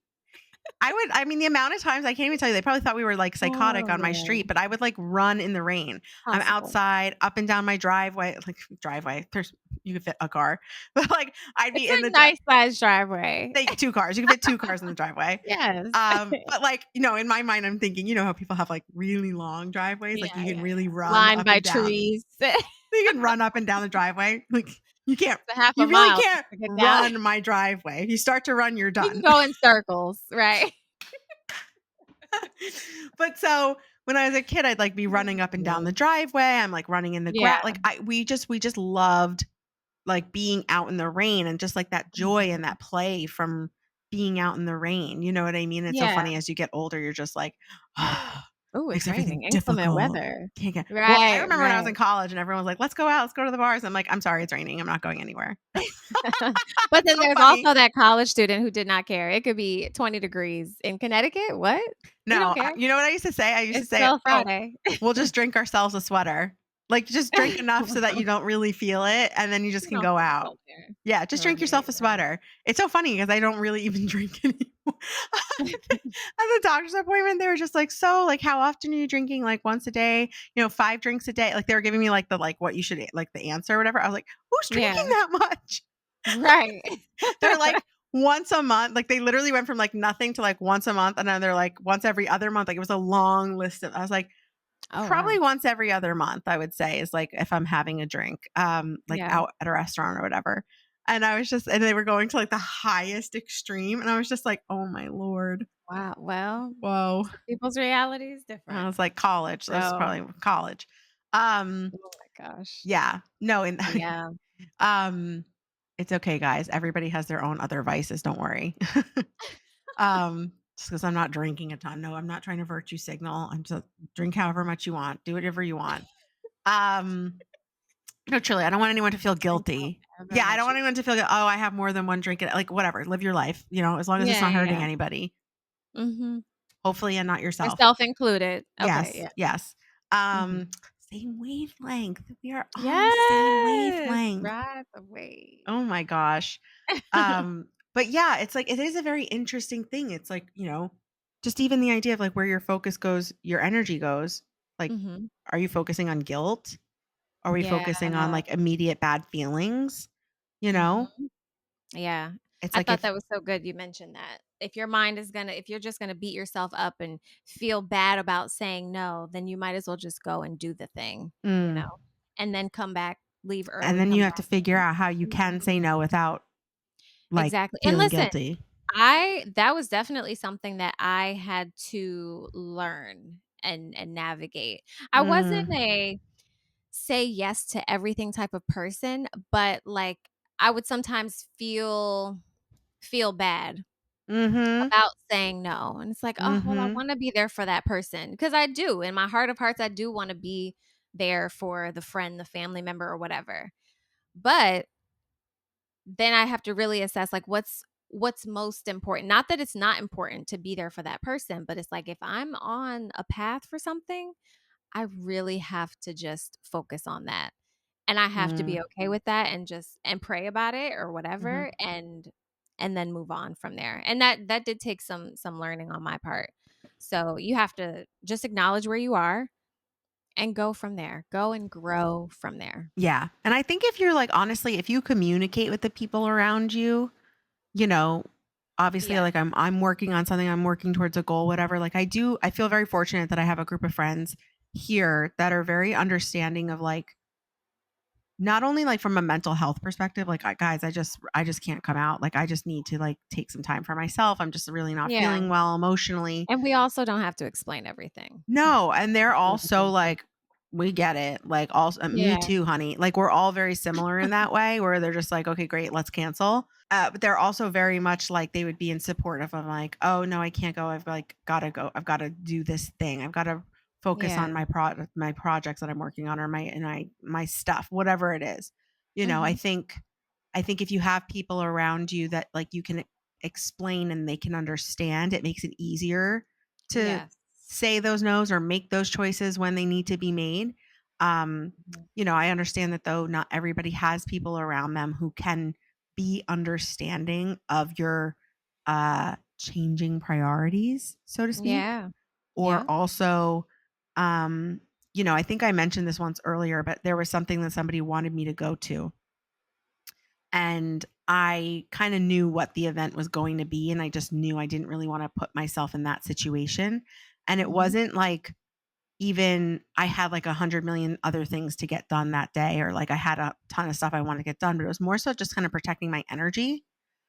I mean, the amount of times I can't even tell you, they probably thought we were, like, psychotic Oh, on my street, man. but I would, like, run in the rain. I'm Possible. outside, up and down my driveway like, there's you could fit a car, but, like, I'd It's be in the a dri nice sized driveway. they 2 cars, you can fit 2 cars in the driveway. Yes. But, like, in my mind, I'm thinking, how people have, like, really long driveways, like, Yeah, you can yeah, really yeah. run Lined up by and down. trees. You can run up and down the driveway, like, you can't It's a half a you really mile just can't to get down. run my driveway. If you start to run, you're You can done. go in circles, right? But so when I was a kid, I'd like be running up and down the Mhm. driveway. I'm like running in the Yeah. grass. Like we just loved like being out in the rain and just like that joy and Mhm. that play from being out in the rain. You know what I mean? It's so Yeah. funny as you get older, you're just like, Ooh, it's makes everything raining. Inclement difficult. weather. Can't get well. I Right, remember when I was in right. college and everyone was like, "Let's go out, let's go to the bars." I'm like, "I'm sorry, it's raining. I'm not going anywhere." But It's then so there's funny. also that college student who did not care. It could be 20 degrees in Connecticut. What? We don't No, care. you know what I used to say? I used to It's say, still "Oh, Friday. we'll just drink ourselves a sweater." Like, just drink enough so that you don't really feel it, and then you just We can don't go feel out. cold here. Yeah, just drink Right, yourself a right. sweater. It's so funny because I don't really even drink anymore. At the doctor's appointment, they were just like, "So, like, how often are you drinking? Like, once a day? 5 drinks a day?" Like, they were giving me, like, what you should like, the answer or whatever. I was like, "Who's drinking Yeah. that much?" Right. They're like, once a month. Like, they literally went from, like, nothing to, like, once a month, and then they're like, once every other month. Like, it was a long list of I was like, Oh, probably wow. once every other month, I would say, is, like, if I'm having a drink, like, Yeah. out at a restaurant or whatever. And they were going to, like, the highest extreme, and I was just like, "Oh my lord. Wow. Well, Whoa." some people's reality is And I different. was like, "College." That was So, probably college. Um, oh my gosh. yeah. No, and Yeah. um, it's okay, guys. Everybody has their own other vices, don't worry. Just because 'cause I'm not drinking a ton. No, I'm not trying to virtue signal. I'm just drink however much you want, do whatever you want. Um, no, truly, I don't want anyone to feel Drink guilty. however Yeah, I don't much want you anyone to feel, "Oh, I have more than one drink," like, whatever, live your life, as long as it's Yeah, not hurting yeah. anybody, Mhm. hopefully, and not yourself. Yourself included. Okay, Yes, yeah. yes. Mhm. Same wavelength. We are on the same Yes, wavelength. ride the wave. Oh my gosh. But yeah, it's like it is a very interesting thing. It's like, just even the idea of like where your focus goes, your energy goes. Like, Mhm. are you focusing on guilt? Are we Yeah. focusing on like immediate bad feelings? You know? Mhm. Yeah. It's I like thought if that was so good you mentioned that. If you're just gonna beat yourself up and feel bad about saying no, then you might as well just go and do the thing, mm, and then leave and early, then you come have to back figure and out how you can say Mhm. no without like Exactly. And feeling listen, guilty. I that was definitely something that I had to learn and navigate. I wasn't Mm, a say yes to everything type of person, but like I would sometimes feel bad mhm. about saying no. And it's like, "Oh, well, I Mhm. wanna be there for that person," because I do. In my heart of hearts, I do wanna be there for the friend, the family member, or whatever. But then I have to really assess, like, what's most important. Not that it's not important to be there for that person, but it's like, if I'm on a path for something, I really have to just focus on that. And I have to Mm, be okay with that and pray about it or mhm. whatever and then move on from there. And that did take some learning on my part. So you have to just acknowledge where you are and go from there. Go and grow from there. Yeah, and I think if you're like honestly, if you communicate with the people around you, you know, obviously Yeah. like I'm working on something, I'm working towards a goal, whatever. Like I feel very fortunate that I have a group of friends here that are very understanding of like not only like from a mental health perspective, like guys, I just can't come out. Like I just need to like take some time for myself. I'm just really not Yeah. feeling well emotionally. And we also don't have to explain everything. No, and they're That's the other also thing too. like We get it. Like, also, me Yeah. too, honey. Like, we're all very similar in that way where they're just like, okay, great, let's cancel. But they're also very much like they would be in support of, I'm like, oh no, I can't go. I've like gotta go. I've got to do this thing. I've got to focus Yeah. on my projects that I'm working on, or my stuff, whatever it is. Mhm. I think if you have people around you that like you can explain and they can understand, it makes it easier to Yes. say those no's or make those choices when they need to be made. Um, Mhm. I understand that though not everybody has people around them who can be understanding of your changing priorities, so to speak. Yeah. Or Yeah. also, um, I think I mentioned this once earlier, but there was something that somebody wanted me to go to. And I kind of knew what the event was going to be. And I just knew I didn't really want to put myself in that situation. And it Mhm. wasn't like even I had like 100 million other things to get done that day, or like I had a ton of stuff I wanted to get done, but it was more so just kind of protecting my energy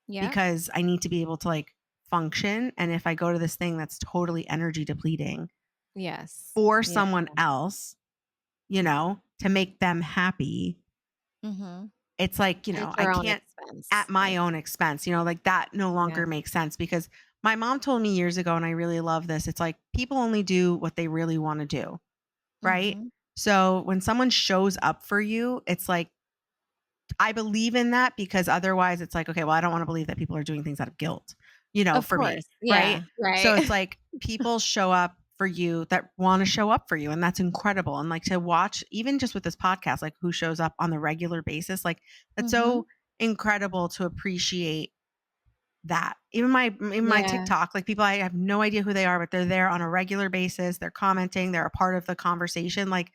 Yep. because I need to be able to like function. And if I go to this thing that's totally energy depleting Yes. for Yeah. someone else, to make them happy, Mhm. it's like, At I your own can't at expense. my Like, own expense, like that no yeah. longer makes sense because my mom told me years ago, and I really love this. It's like people only do what they really want to do, right? Mhm. So when someone shows up for you, it's like I believe in that because otherwise it's like, okay, well, I don't want to believe that people are doing things out of guilt, Of for me, course. right? Yeah. So Right. it's like people show up for you that want to show up for you. And that's incredible. And like to watch, even just with this podcast, like who shows up on the regular basis, like that's Mhm. so incredible to appreciate that. Even my Yeah. TikTok, like people I have no idea who they are, but they're there on a regular basis. They're commenting, they're a part of the conversation. Like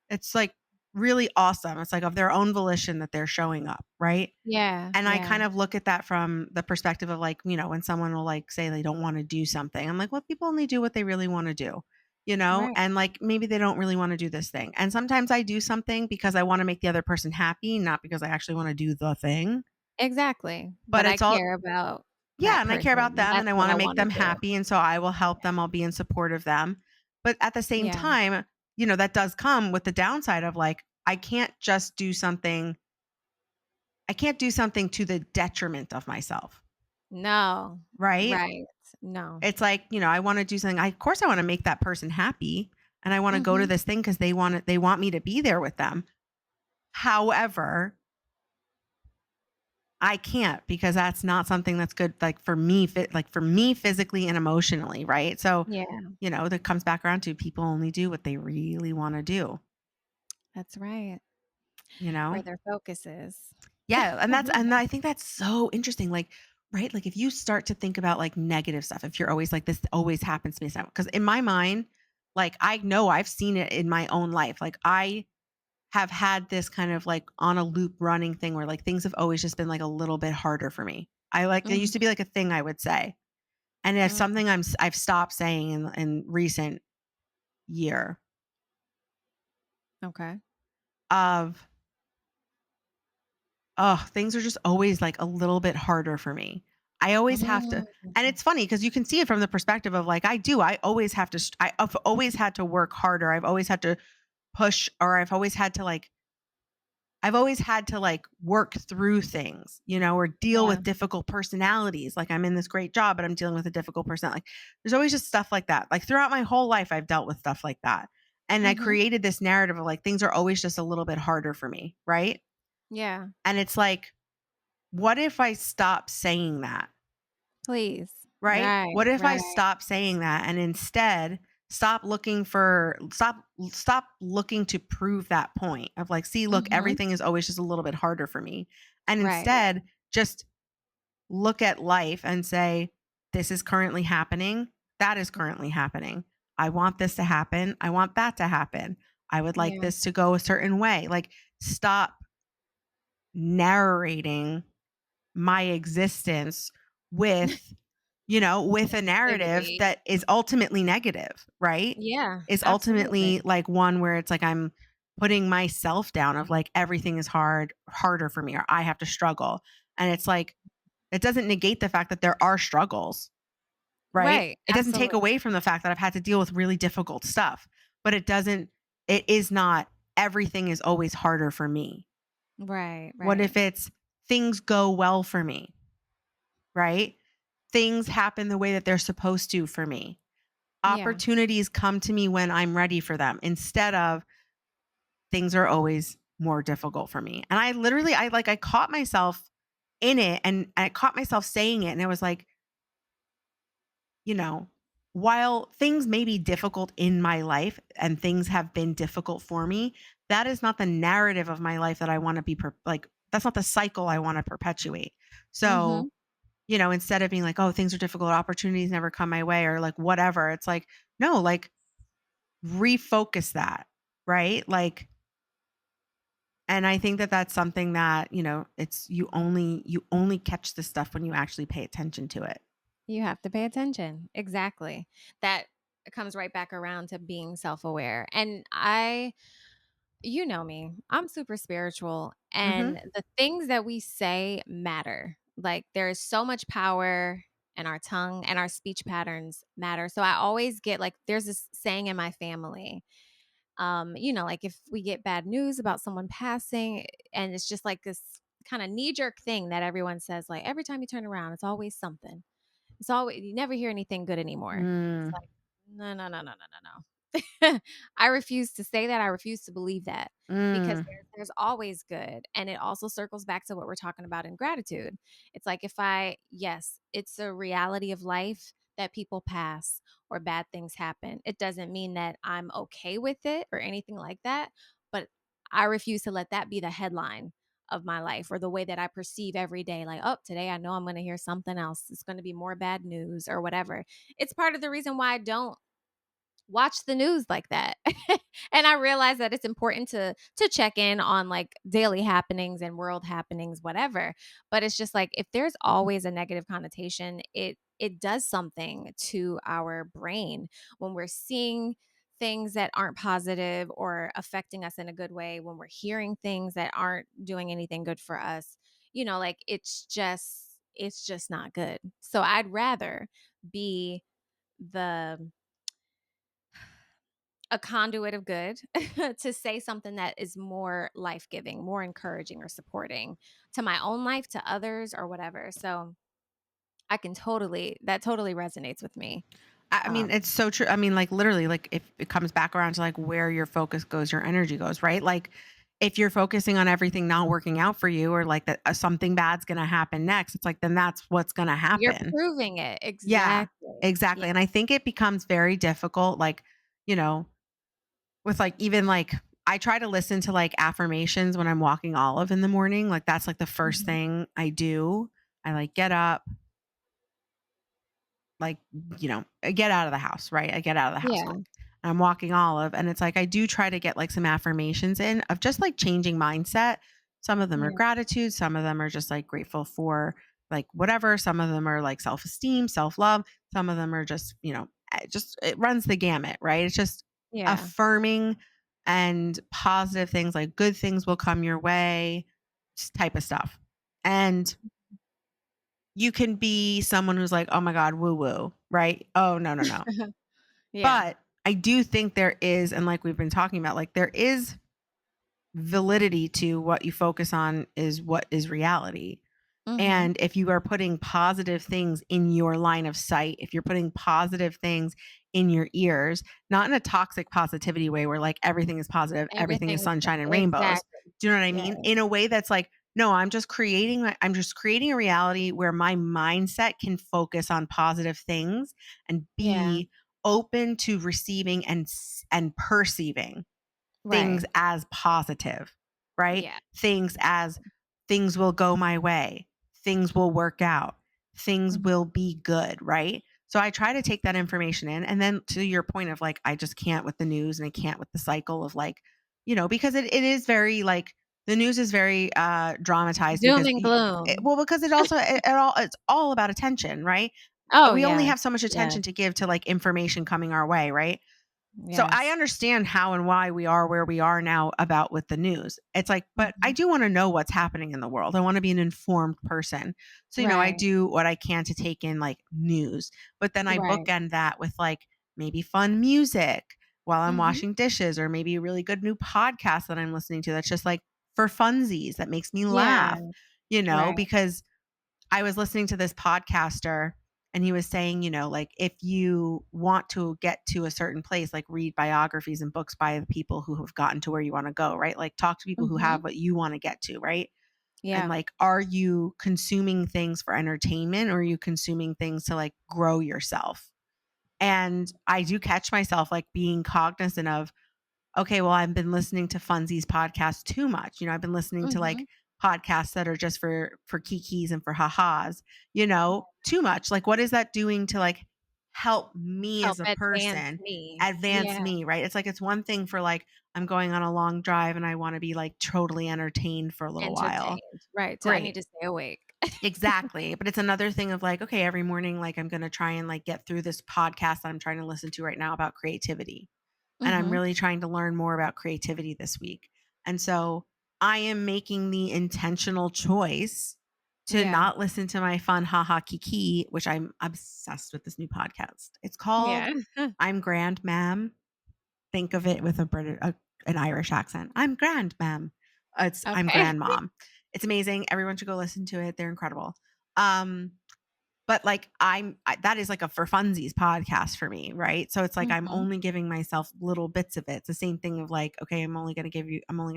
it's like really awesome. It's like of their own volition that they're showing up, right? Yeah. And I Yeah. kind of look at that from the perspective of like, when someone will like say they don't want to do something. I'm like, well, people only do what they really want to do, Right. and like maybe they don't really want to do this thing. And sometimes I do something because I want to make the other person happy, not because I actually want to do the thing. Exactly. But But I it's all care about yeah, that and I care about person. them and That's I what want to I make wanna them do. happy. And so I will help them. I'll be in support of them. But at the same Yeah. time, that does come with the downside of like, I can't do something to the detriment of myself, No. right? Right. No. It's like, I want to do something. Of course I want to make that person happy and I want to go to Mhm. this thing because they want me to be there with them. However, I can't because that's not something that's good like for me like for me physically and emotionally, right? So, Yeah. that comes back around to people only do what they really want to do, That's right. you Where know? their focus is. Yeah, and I think that's so interesting. Like, right? Like if you start to think about like negative stuff, if you're always like this always happens to me, because in my mind, like I know I've seen it in my own life. Like I have had this kind of like on a loop running thing where like things have always just been like a little bit harder for me. It used to Mhm. be like a thing I would say. And if Mm. something I've stopped saying in recent year Okay. of oh, things are just always like a little bit harder for me. I always have to, Mm. and it's funny because you can see it from the perspective of like I always have to I've always had to work harder. I've always had to push, or I've always had to like work through things, or deal Yeah. with difficult personalities. Like I'm in this great job, but I'm dealing with a difficult person. Like there's always just stuff like that. Like throughout my whole life, I've dealt with stuff like that. And I Mhm. created this narrative of like things are always just a little bit harder for me. Right. Yeah. And it's like, what if I stop saying that? Please. Right? Right. What if I Right. stop saying that and instead stop looking to prove that point of like, see, look, Mhm. everything is always just a little bit harder for me. And Right. instead just look at life and say, this is currently happening. That is currently happening. I want this to happen. I want that to happen. I would like Yeah. this to go a certain way. Like, stop narrating my existence with with a narrative Negativity. that is ultimately negative, right? Yeah. Is ultimately Absolutely. like one where it's like I'm putting myself down of like everything is harder for me, or I have to struggle. And it's like it doesn't negate the fact that there are struggles, right? Right. It doesn't take Absolutely. away from the fact that I've had to deal with really difficult stuff, but it doesn't It is not everything is always harder for me. Right, What if right. it's things go well for me, right? Things happen the way that they're supposed to for me. Yeah. Opportunities come to me when I'm ready for them instead of things are always more difficult for me. And I literally, I caught myself in it and I caught myself saying it. And it was like, you know, while things may be difficult in my life and things have been difficult for me, that is not the narrative of my life that I want to be like, that's not the cycle I want to perpetuate. So, Mhm. instead of being like, oh, things are difficult, opportunities never come my way, or like whatever, it's like, no, like refocus that, right? Like, and I think that that's something that, it's you only catch the stuff when you actually pay attention to it. You have to pay attention. Exactly. That comes right back around to being self-aware. And you know me, I'm super spiritual Mhm. and the things that we say matter. Like there is so much power in our tongue and our speech patterns matter. So I always get like there's this saying in my family. Like if we get bad news about someone passing and it's just like this kind of knee jerk thing that everyone says like every time you turn around it's always something. It's always you never hear anything good anymore. It's Mm. like, no, no, no, no, no, no, no. I refuse to say that. I refuse to believe that because Mm. there's always good. And it also circles back to what we're talking about in gratitude. It's like yes, it's a reality of life that people pass or bad things happen. It doesn't mean that I'm okay with it or anything like that. But I refuse to let that be the headline of my life or the way that I perceive every day. Like, oh, today I know I'm going to hear something else. It's going to be more bad news or whatever. It's part of the reason why I don't watch the news like that. And I realize that it's important to check in on like daily happenings and world happenings whatever. But it's just like if there's always a negative connotation, it does something to our brain when we're seeing things that aren't positive or affecting us in a good way, when we're hearing things that aren't doing anything good for us. Like it's just not good. So I'd rather be the a conduit of good to say something that is more life-giving, more encouraging or supporting to my own life, to others or whatever. So, I can totally that totally resonates with me. I mean, it's so true. I mean, like literally, like if it comes back around to like where your focus goes, your energy goes, right? Like if you're focusing on everything not working out for you or like that something bad's going to happen next, it's like then that's what's going to You're happen. proving it. Yeah. Exactly. Yeah. Exactly. And I think it becomes very difficult like, you know, with like even like I try to listen to like affirmations when I'm walking Olive in the morning. Like that's like the first Mhm. thing I do. I like get up, like, I get out of the house, right? I get out of the house, Yeah. like, I'm walking Olive, and it's like I do try to get like some affirmations in of just like changing mindset. Some of them are Yeah. gratitude, some of them are just like grateful for like whatever, some of them are like self-esteem, self-love, some of them are just, just it runs the gamut, right? It's just Yeah. affirming and positive things like good things will come your way, type of stuff. And you can be someone who's like, "Oh my god, woo woo," right? Oh, no, no, no. Yeah. But I do think there is, and like we've been talking about, like there is validity to what you focus on is what is reality. Mhm. And if you are putting positive things in your line of sight, if you're putting positive things in your ears, not in a toxic positivity way where like everything is positive, everything is Everything is sunshine and rainbows. exactly. Do you know what I Yeah. mean? In a way that's like, no, I'm just creating a reality where my mindset can focus on positive things and Yeah. be open to receiving and perceiving things Right. as positive, right? Yeah. Things as things will go my way, things will work out, things Mhm. will be good, right? So I try to take that information in. And then to your point of like, I just can't with the news and I can't with the cycle of like, because it is very like the news is very dramatized Doom because and gloom. well, because it also it's all about attention, right? Oh, We only yes. have so much Yes. attention to give to like information coming our way, right? So I Yes. understand how and why we are where we are now about with the news. It's like, but I Mhm. do want to know what's happening in the world. I want to be an informed person. So, I Right. do what I can to take in like news, but then I Right. bookend that with like maybe fun music, while I'm Mhm. washing dishes, or maybe a really good new podcast that I'm listening to that's just like for funsies that makes me Yeah. laugh, Right. because I was listening to this podcaster and he was saying, like if you want to get to a certain place, like read biographies and books by the people who have gotten to where you want to go, right? Like talk to people who Mhm. have what you want to get to, right? And Yeah. like, are you consuming things for entertainment, or are you consuming things to like grow yourself? And I do catch myself like being cognizant of, okay, well, I've been listening to Funsies podcasts too much. I've been listening to like Mhm. podcasts that are just for kikis and for ha-has, too much. Like, what is that doing to like help me Help as a advance person, me. advance Yeah. me, right? It's like it's one thing for like I'm going on a long drive and I want to be like totally entertained for a little while. Entertained. Right. So I need Great. to stay awake. Exactly. But it's another thing of like, okay, every morning, like I'm going to try and like get through this podcast that I'm trying to listen to right now about creativity, and I'm Mhm. really trying to learn more about creativity this week. And so I am making the intentional choice to Yeah. not listen to my fun haha kiki, which I'm obsessed with this new podcast. It's called Yeah. I'm Grand Ma'am. Think of it with an Irish accent. I'm grand, ma'am. I'm Okay. grandmom. It's amazing. Everyone should go listen to it. They're incredible. Um, but, like, that is like a for funsies podcast for me, right? So it's like I'm Mhm. only giving myself little bits of it. It's the same thing of like, okay, I'm only gonna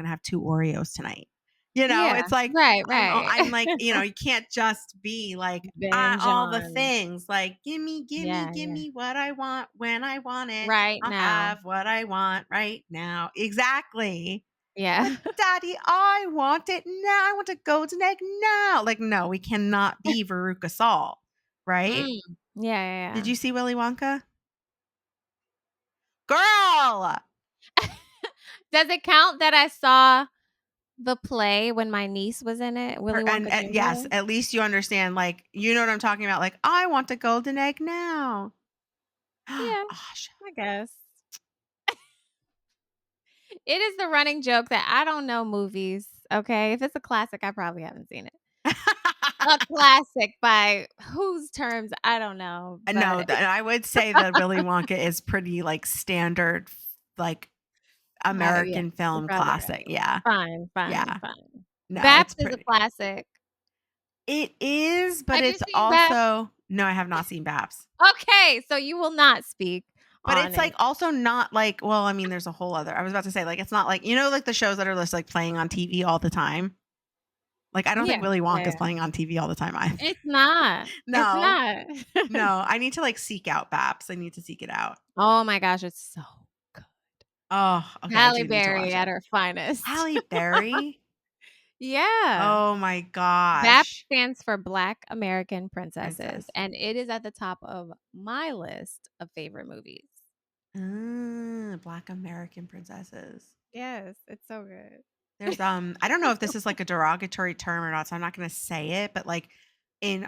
have 2 Oreos tonight. Yeah. It's like Right, I'm right. like, you can't just be like, Binge all the on. things, like, Yeah, give yeah. me what I want when I want it. Right I'll now. have what I want right now. Exactly. Like, Yeah. "Daddy, I want it now. I want a golden egg now." Like, no, we cannot be Veruca Salt, right? Mm. Yeah, Did yeah, you see Willy Wonka? Girl! yeah. Does it count that I saw the play when my niece was in it, Willy Wonka And yes, Jr.? at least you understand, like, you know what I'm talking about, like, "I want a golden egg now." Yeah, Gosh. I guess. It is the running joke that I don't know movies, okay? If it's a classic, I probably haven't seen it. A classic by whose terms, I don't know, No, but th I would say that Willy Wonka is pretty, like, standard, like, yeah, American you're film probably classic, right. yeah, Fine, fine, yeah. fine. No, Baps it's is a pretty. classic. It is, but Have you it's seen Baps? also no, I have not seen Baps. Okay, so you will not speak But on it's, it. like, also not, like, well, I mean, there's a whole other I was about to say, like, it's not like like, the shows that are just, like, playing on TV all the time? Like, I don't think Yeah, Willy yeah, Wonka is yeah. playing on TV all the time either. It's not. It's No. not. No, I need to, like, seek out Baps. I need to seek it out. Oh my gosh, it's so good. Oh, okay, I Halle do need to Berry watch at it. her finest. Halle Berry? Yeah. Oh my BAP gosh. stands for Black American Princesses, Princess. and it is at the top of my list of favorite movies. Black American princesses. Yes, it's so good. There's, I don't know if this is, like, a derogatory term or not, so I'm not gonna say it, but, like, in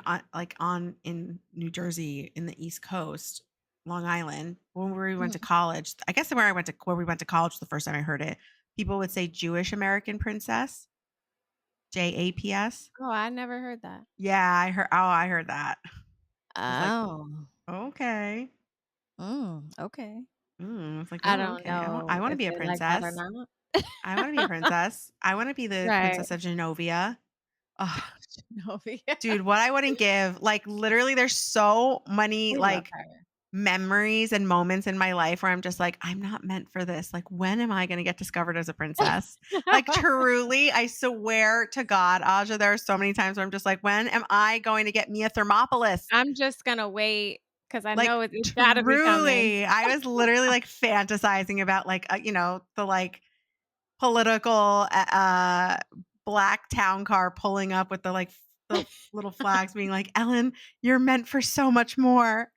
New Jersey, in the East Coast, Long Island, when we went to Mhm. college, I guess where we went to college the first time I heard it, people would say Jewish American princess, JAPS. Oh, I never heard that. Yeah, I heard that. I was like, Oh. "Okay." Okay. I was like, I "Oh, don't okay. know I wanna if be a they like that or princess. not. I wanna be a princess. I wanna be the Right. princess of Genovia." Ugh. Genovia. Dude, what I wouldn't give, like, literally, there's so many, We love like, her. memories and moments in my life where I'm just like, "I'm not meant for this. Like, when am I gonna get discovered as a princess?" Like, truly, I swear to God, Aja, there are so many times where I'm just like, "When am I going to get Mia Thermopolis?" I'm just gonna wait because I Like, know it's gotta be coming. truly, I was literally, like, fantasizing about, like, the, like, political, black town car pulling up with the, like, the little flags being like, "Ellen, you're meant for so much more."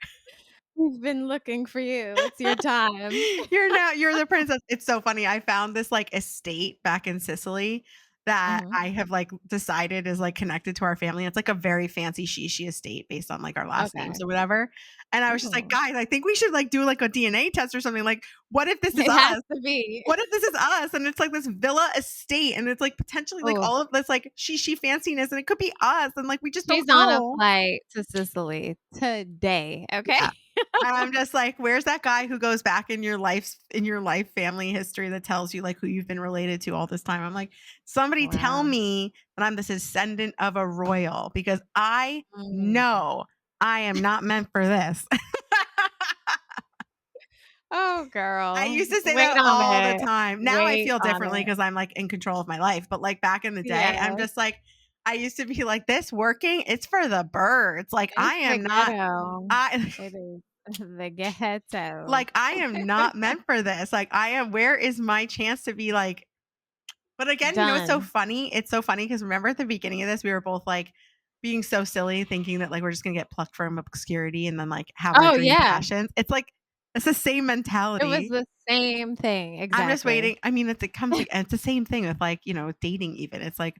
We've been looking for you. It's your time. You're the princess. It's so funny. I found this, like, estate back in Sicily that Mhm. I have, like, decided is, like, connected to our family. It's, like, a very fancy shishi estate based on, like, our last names Okay. or whatever, and I was just like, Mm. "Guys, I think we should, like, do, like, a DNA test or something, like, what if this is It has us? to be. What if this is us?" And it's, like, this villa estate, and it's, like, potentially, like, Oh, all of this, like, shishi fanciness, and it could be us, and, like, we just she's don't on a know. flight to Sicily today, okay? Yeah. And I'm just like, where's that guy who goes back in your life family history that tells you like who you've been related to all this time? I'm like, somebody tell Wow. me that I'm this descendant of a royal because I Mm. know I am not meant for this. Oh, I girl. used to say Wait that on all the it. time. Now I Wait feel on differently it. because I'm like in control of my life. But like back in the day, I'm Yes. just like, I used to be like, this working, it's for the birds. Like I It's the am not ghetto. I It is the ghetto. like I am not meant for this. Like I am where is my chance to be like but again, you know what's so Done. funny? It's so funny because remember at the beginning of this, we were both like being so silly, thinking that like we're just gonna get plucked from obscurity and then like have our Oh, dream yeah. passions. It's like it's the same It was mentality. the same thing. I'm just Exactly. waiting. I mean, it comes and it's the same thing with like, you know, with dating even. It's like,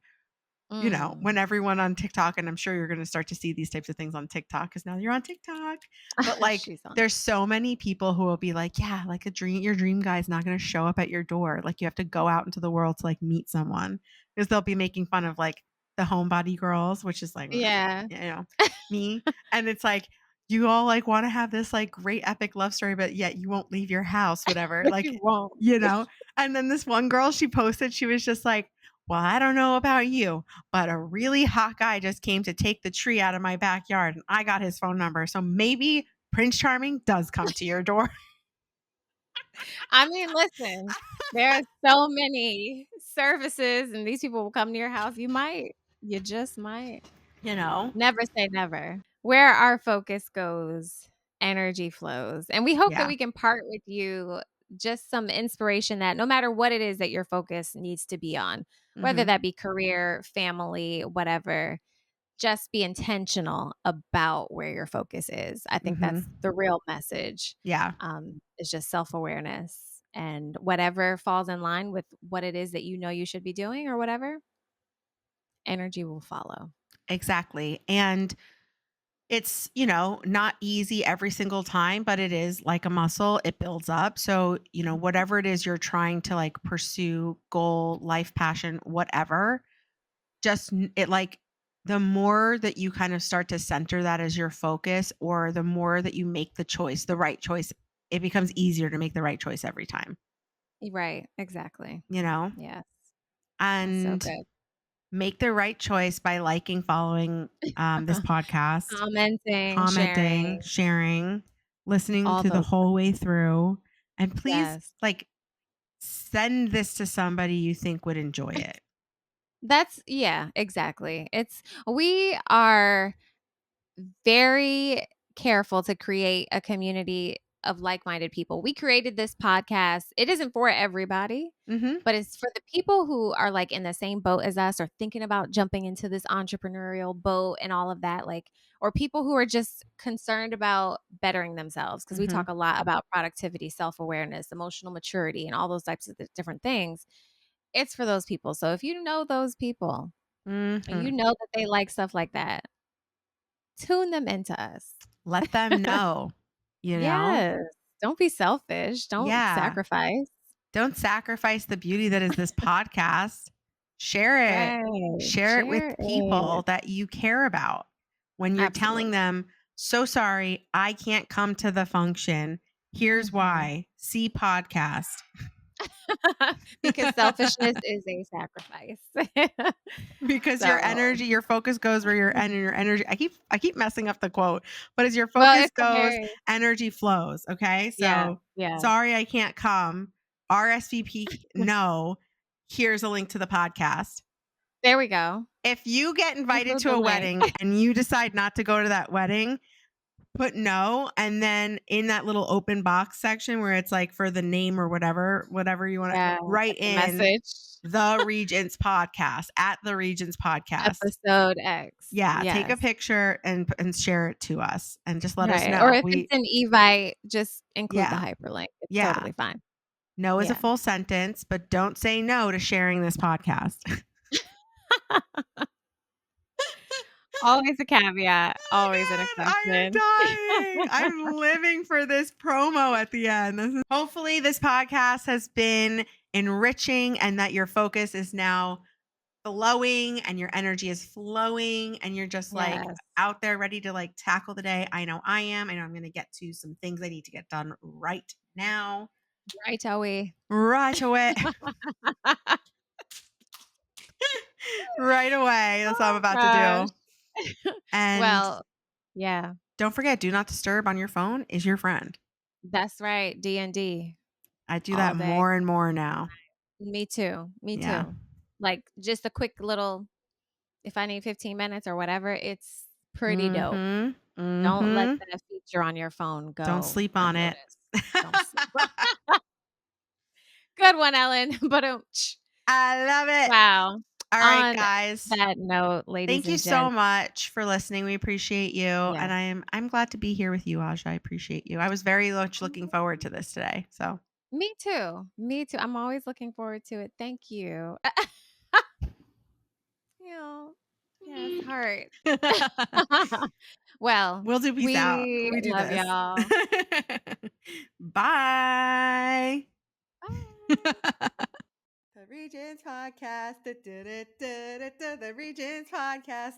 you know, Mm. when everyone on TikTok, and I'm sure you're gonna start to see these types of things on TikTok because now you're on TikTok. But like She's on. there's so many people who will be like, yeah, like a dream, your dream guy is not gonna show up at your door. Like you have to go out into the world to like meet someone. Because they'll be making fun of like the homebody girls, which is like, Yeah. you know, me. And it's like, you all like want to have this like great epic love story, but yet you won't leave your house, whatever. But you Like, won't. you know, and then this one girl she posted, she was just like, well, I don't know about you, but a really hot guy just came to take the tree out of my backyard and I got his phone number. So maybe Prince Charming does come to your door, I mean, listen, there are so many services and these people will come to your house. You might. You just might. you know? Never say never. Where our focus goes, energy flows. And we hope that Yeah. we can part with you just some inspiration that no matter what it is that your focus needs to be on, whether Hmm. that be career, family, whatever, just be intentional about where your focus is. I think Hmm. that's the real message. Yeah. Is just self-awareness and whatever falls in line with what it is that you know you should be doing or whatever, energy will follow. Exactly. And it's, you know, not easy every single time, but it is like a muscle. It builds up. So, you know, Mhm. whatever it is you're trying to like pursue, goal, life passion, whatever, it like the more that you kind of start to center that as your focus, or the more that you make the choice, the right choice, it becomes easier to make the right choice every time, Right, exactly. you know? Yes, that's so And good. make the right choice by liking, following this podcast, Commenting, commenting, sharing, sharing, listening all to the those whole way through. And please, yes. like, send this to somebody you think would enjoy it. That's yeah, exactly. It's we are very careful to create a community of like-minded people. We created this podcast. It isn't for everybody, Hmm. but it's for the people who are like in the same boat as us or thinking about jumping into this entrepreneurial boat and all of that like or people who are just concerned about bettering themselves because we Hmm. talk a lot about productivity, self-awareness, emotional maturity and all those types of different things. It's for those people. So if you know those people and you Hmm. know that they like stuff like that, tune them into us. Let them know, you know? Yes. Don't be selfish. Don't Yeah. sacrifice. Don't sacrifice the beauty that is this podcast. Share it. Right. Share it with Share people it. that you care about. When you're telling Absolutely. them, so sorry, I can't come to the function. Here's Mhm. why. See podcast. Because selfishness is a sacrifice. Because your So, energy, your focus goes where your energy. I keep messing up the quote, but as your well, focus it's a goes, very energy flows. Okay. yeah, So yeah. sorry I can't come. RSVP no. Here's a link to the podcast. There we go. If you get invited Include to the a link. wedding and you decide not to go to that wedding, put no. And then in that little open box section where it's like for the name or whatever you want to Yeah, write like the in message. the Regents podcast at the Regents podcast. Episode X. Yeah, take a Yes. picture and share it to us and just let us Right. Or know. if it's an Evite, just include the Yeah, hyperlink. It's yeah. totally fine. No is a Yeah. full sentence, but don't say no to sharing this podcast. Always a caveat, always an Oh my god, exception. I am dying. I'm living for this promo at the end. Hopefully this podcast has been enriching and that your focus is now flowing and your energy is flowing and you're just like Yes. out there ready to like tackle the day. I know I am. I know I'm going to get to some things I need to get done right now, Right, Joey. right away, right away. That's all I'm Oh about to gosh. do. And Well, yeah, don't forget, do not disturb on your phone is your friend. that's right, D&D I do that all day. more and more now. Me too, me Yeah. too. Like, just a quick little if I need 15 minutes or whatever, it's pretty dope. Mhm. Don't let Mhm. that feature on your phone Don't go sleep on it. unnoticed. Don't sleep. Good one, Ellen. But I love it. wow. All right, On guys. that note, ladies Thank you and so gents, much for listening. We appreciate you, and yes. I'm glad to be here with you, Aja. I appreciate you. I was very much looking forward to this today. So, Me too. Me too. I'm always looking forward to it. Thank you. Yeah. Yes, heart. Well, we'll do peace out. we We do love this. y'all. Bye. Bye. The Regents podcast. The Regents podcast.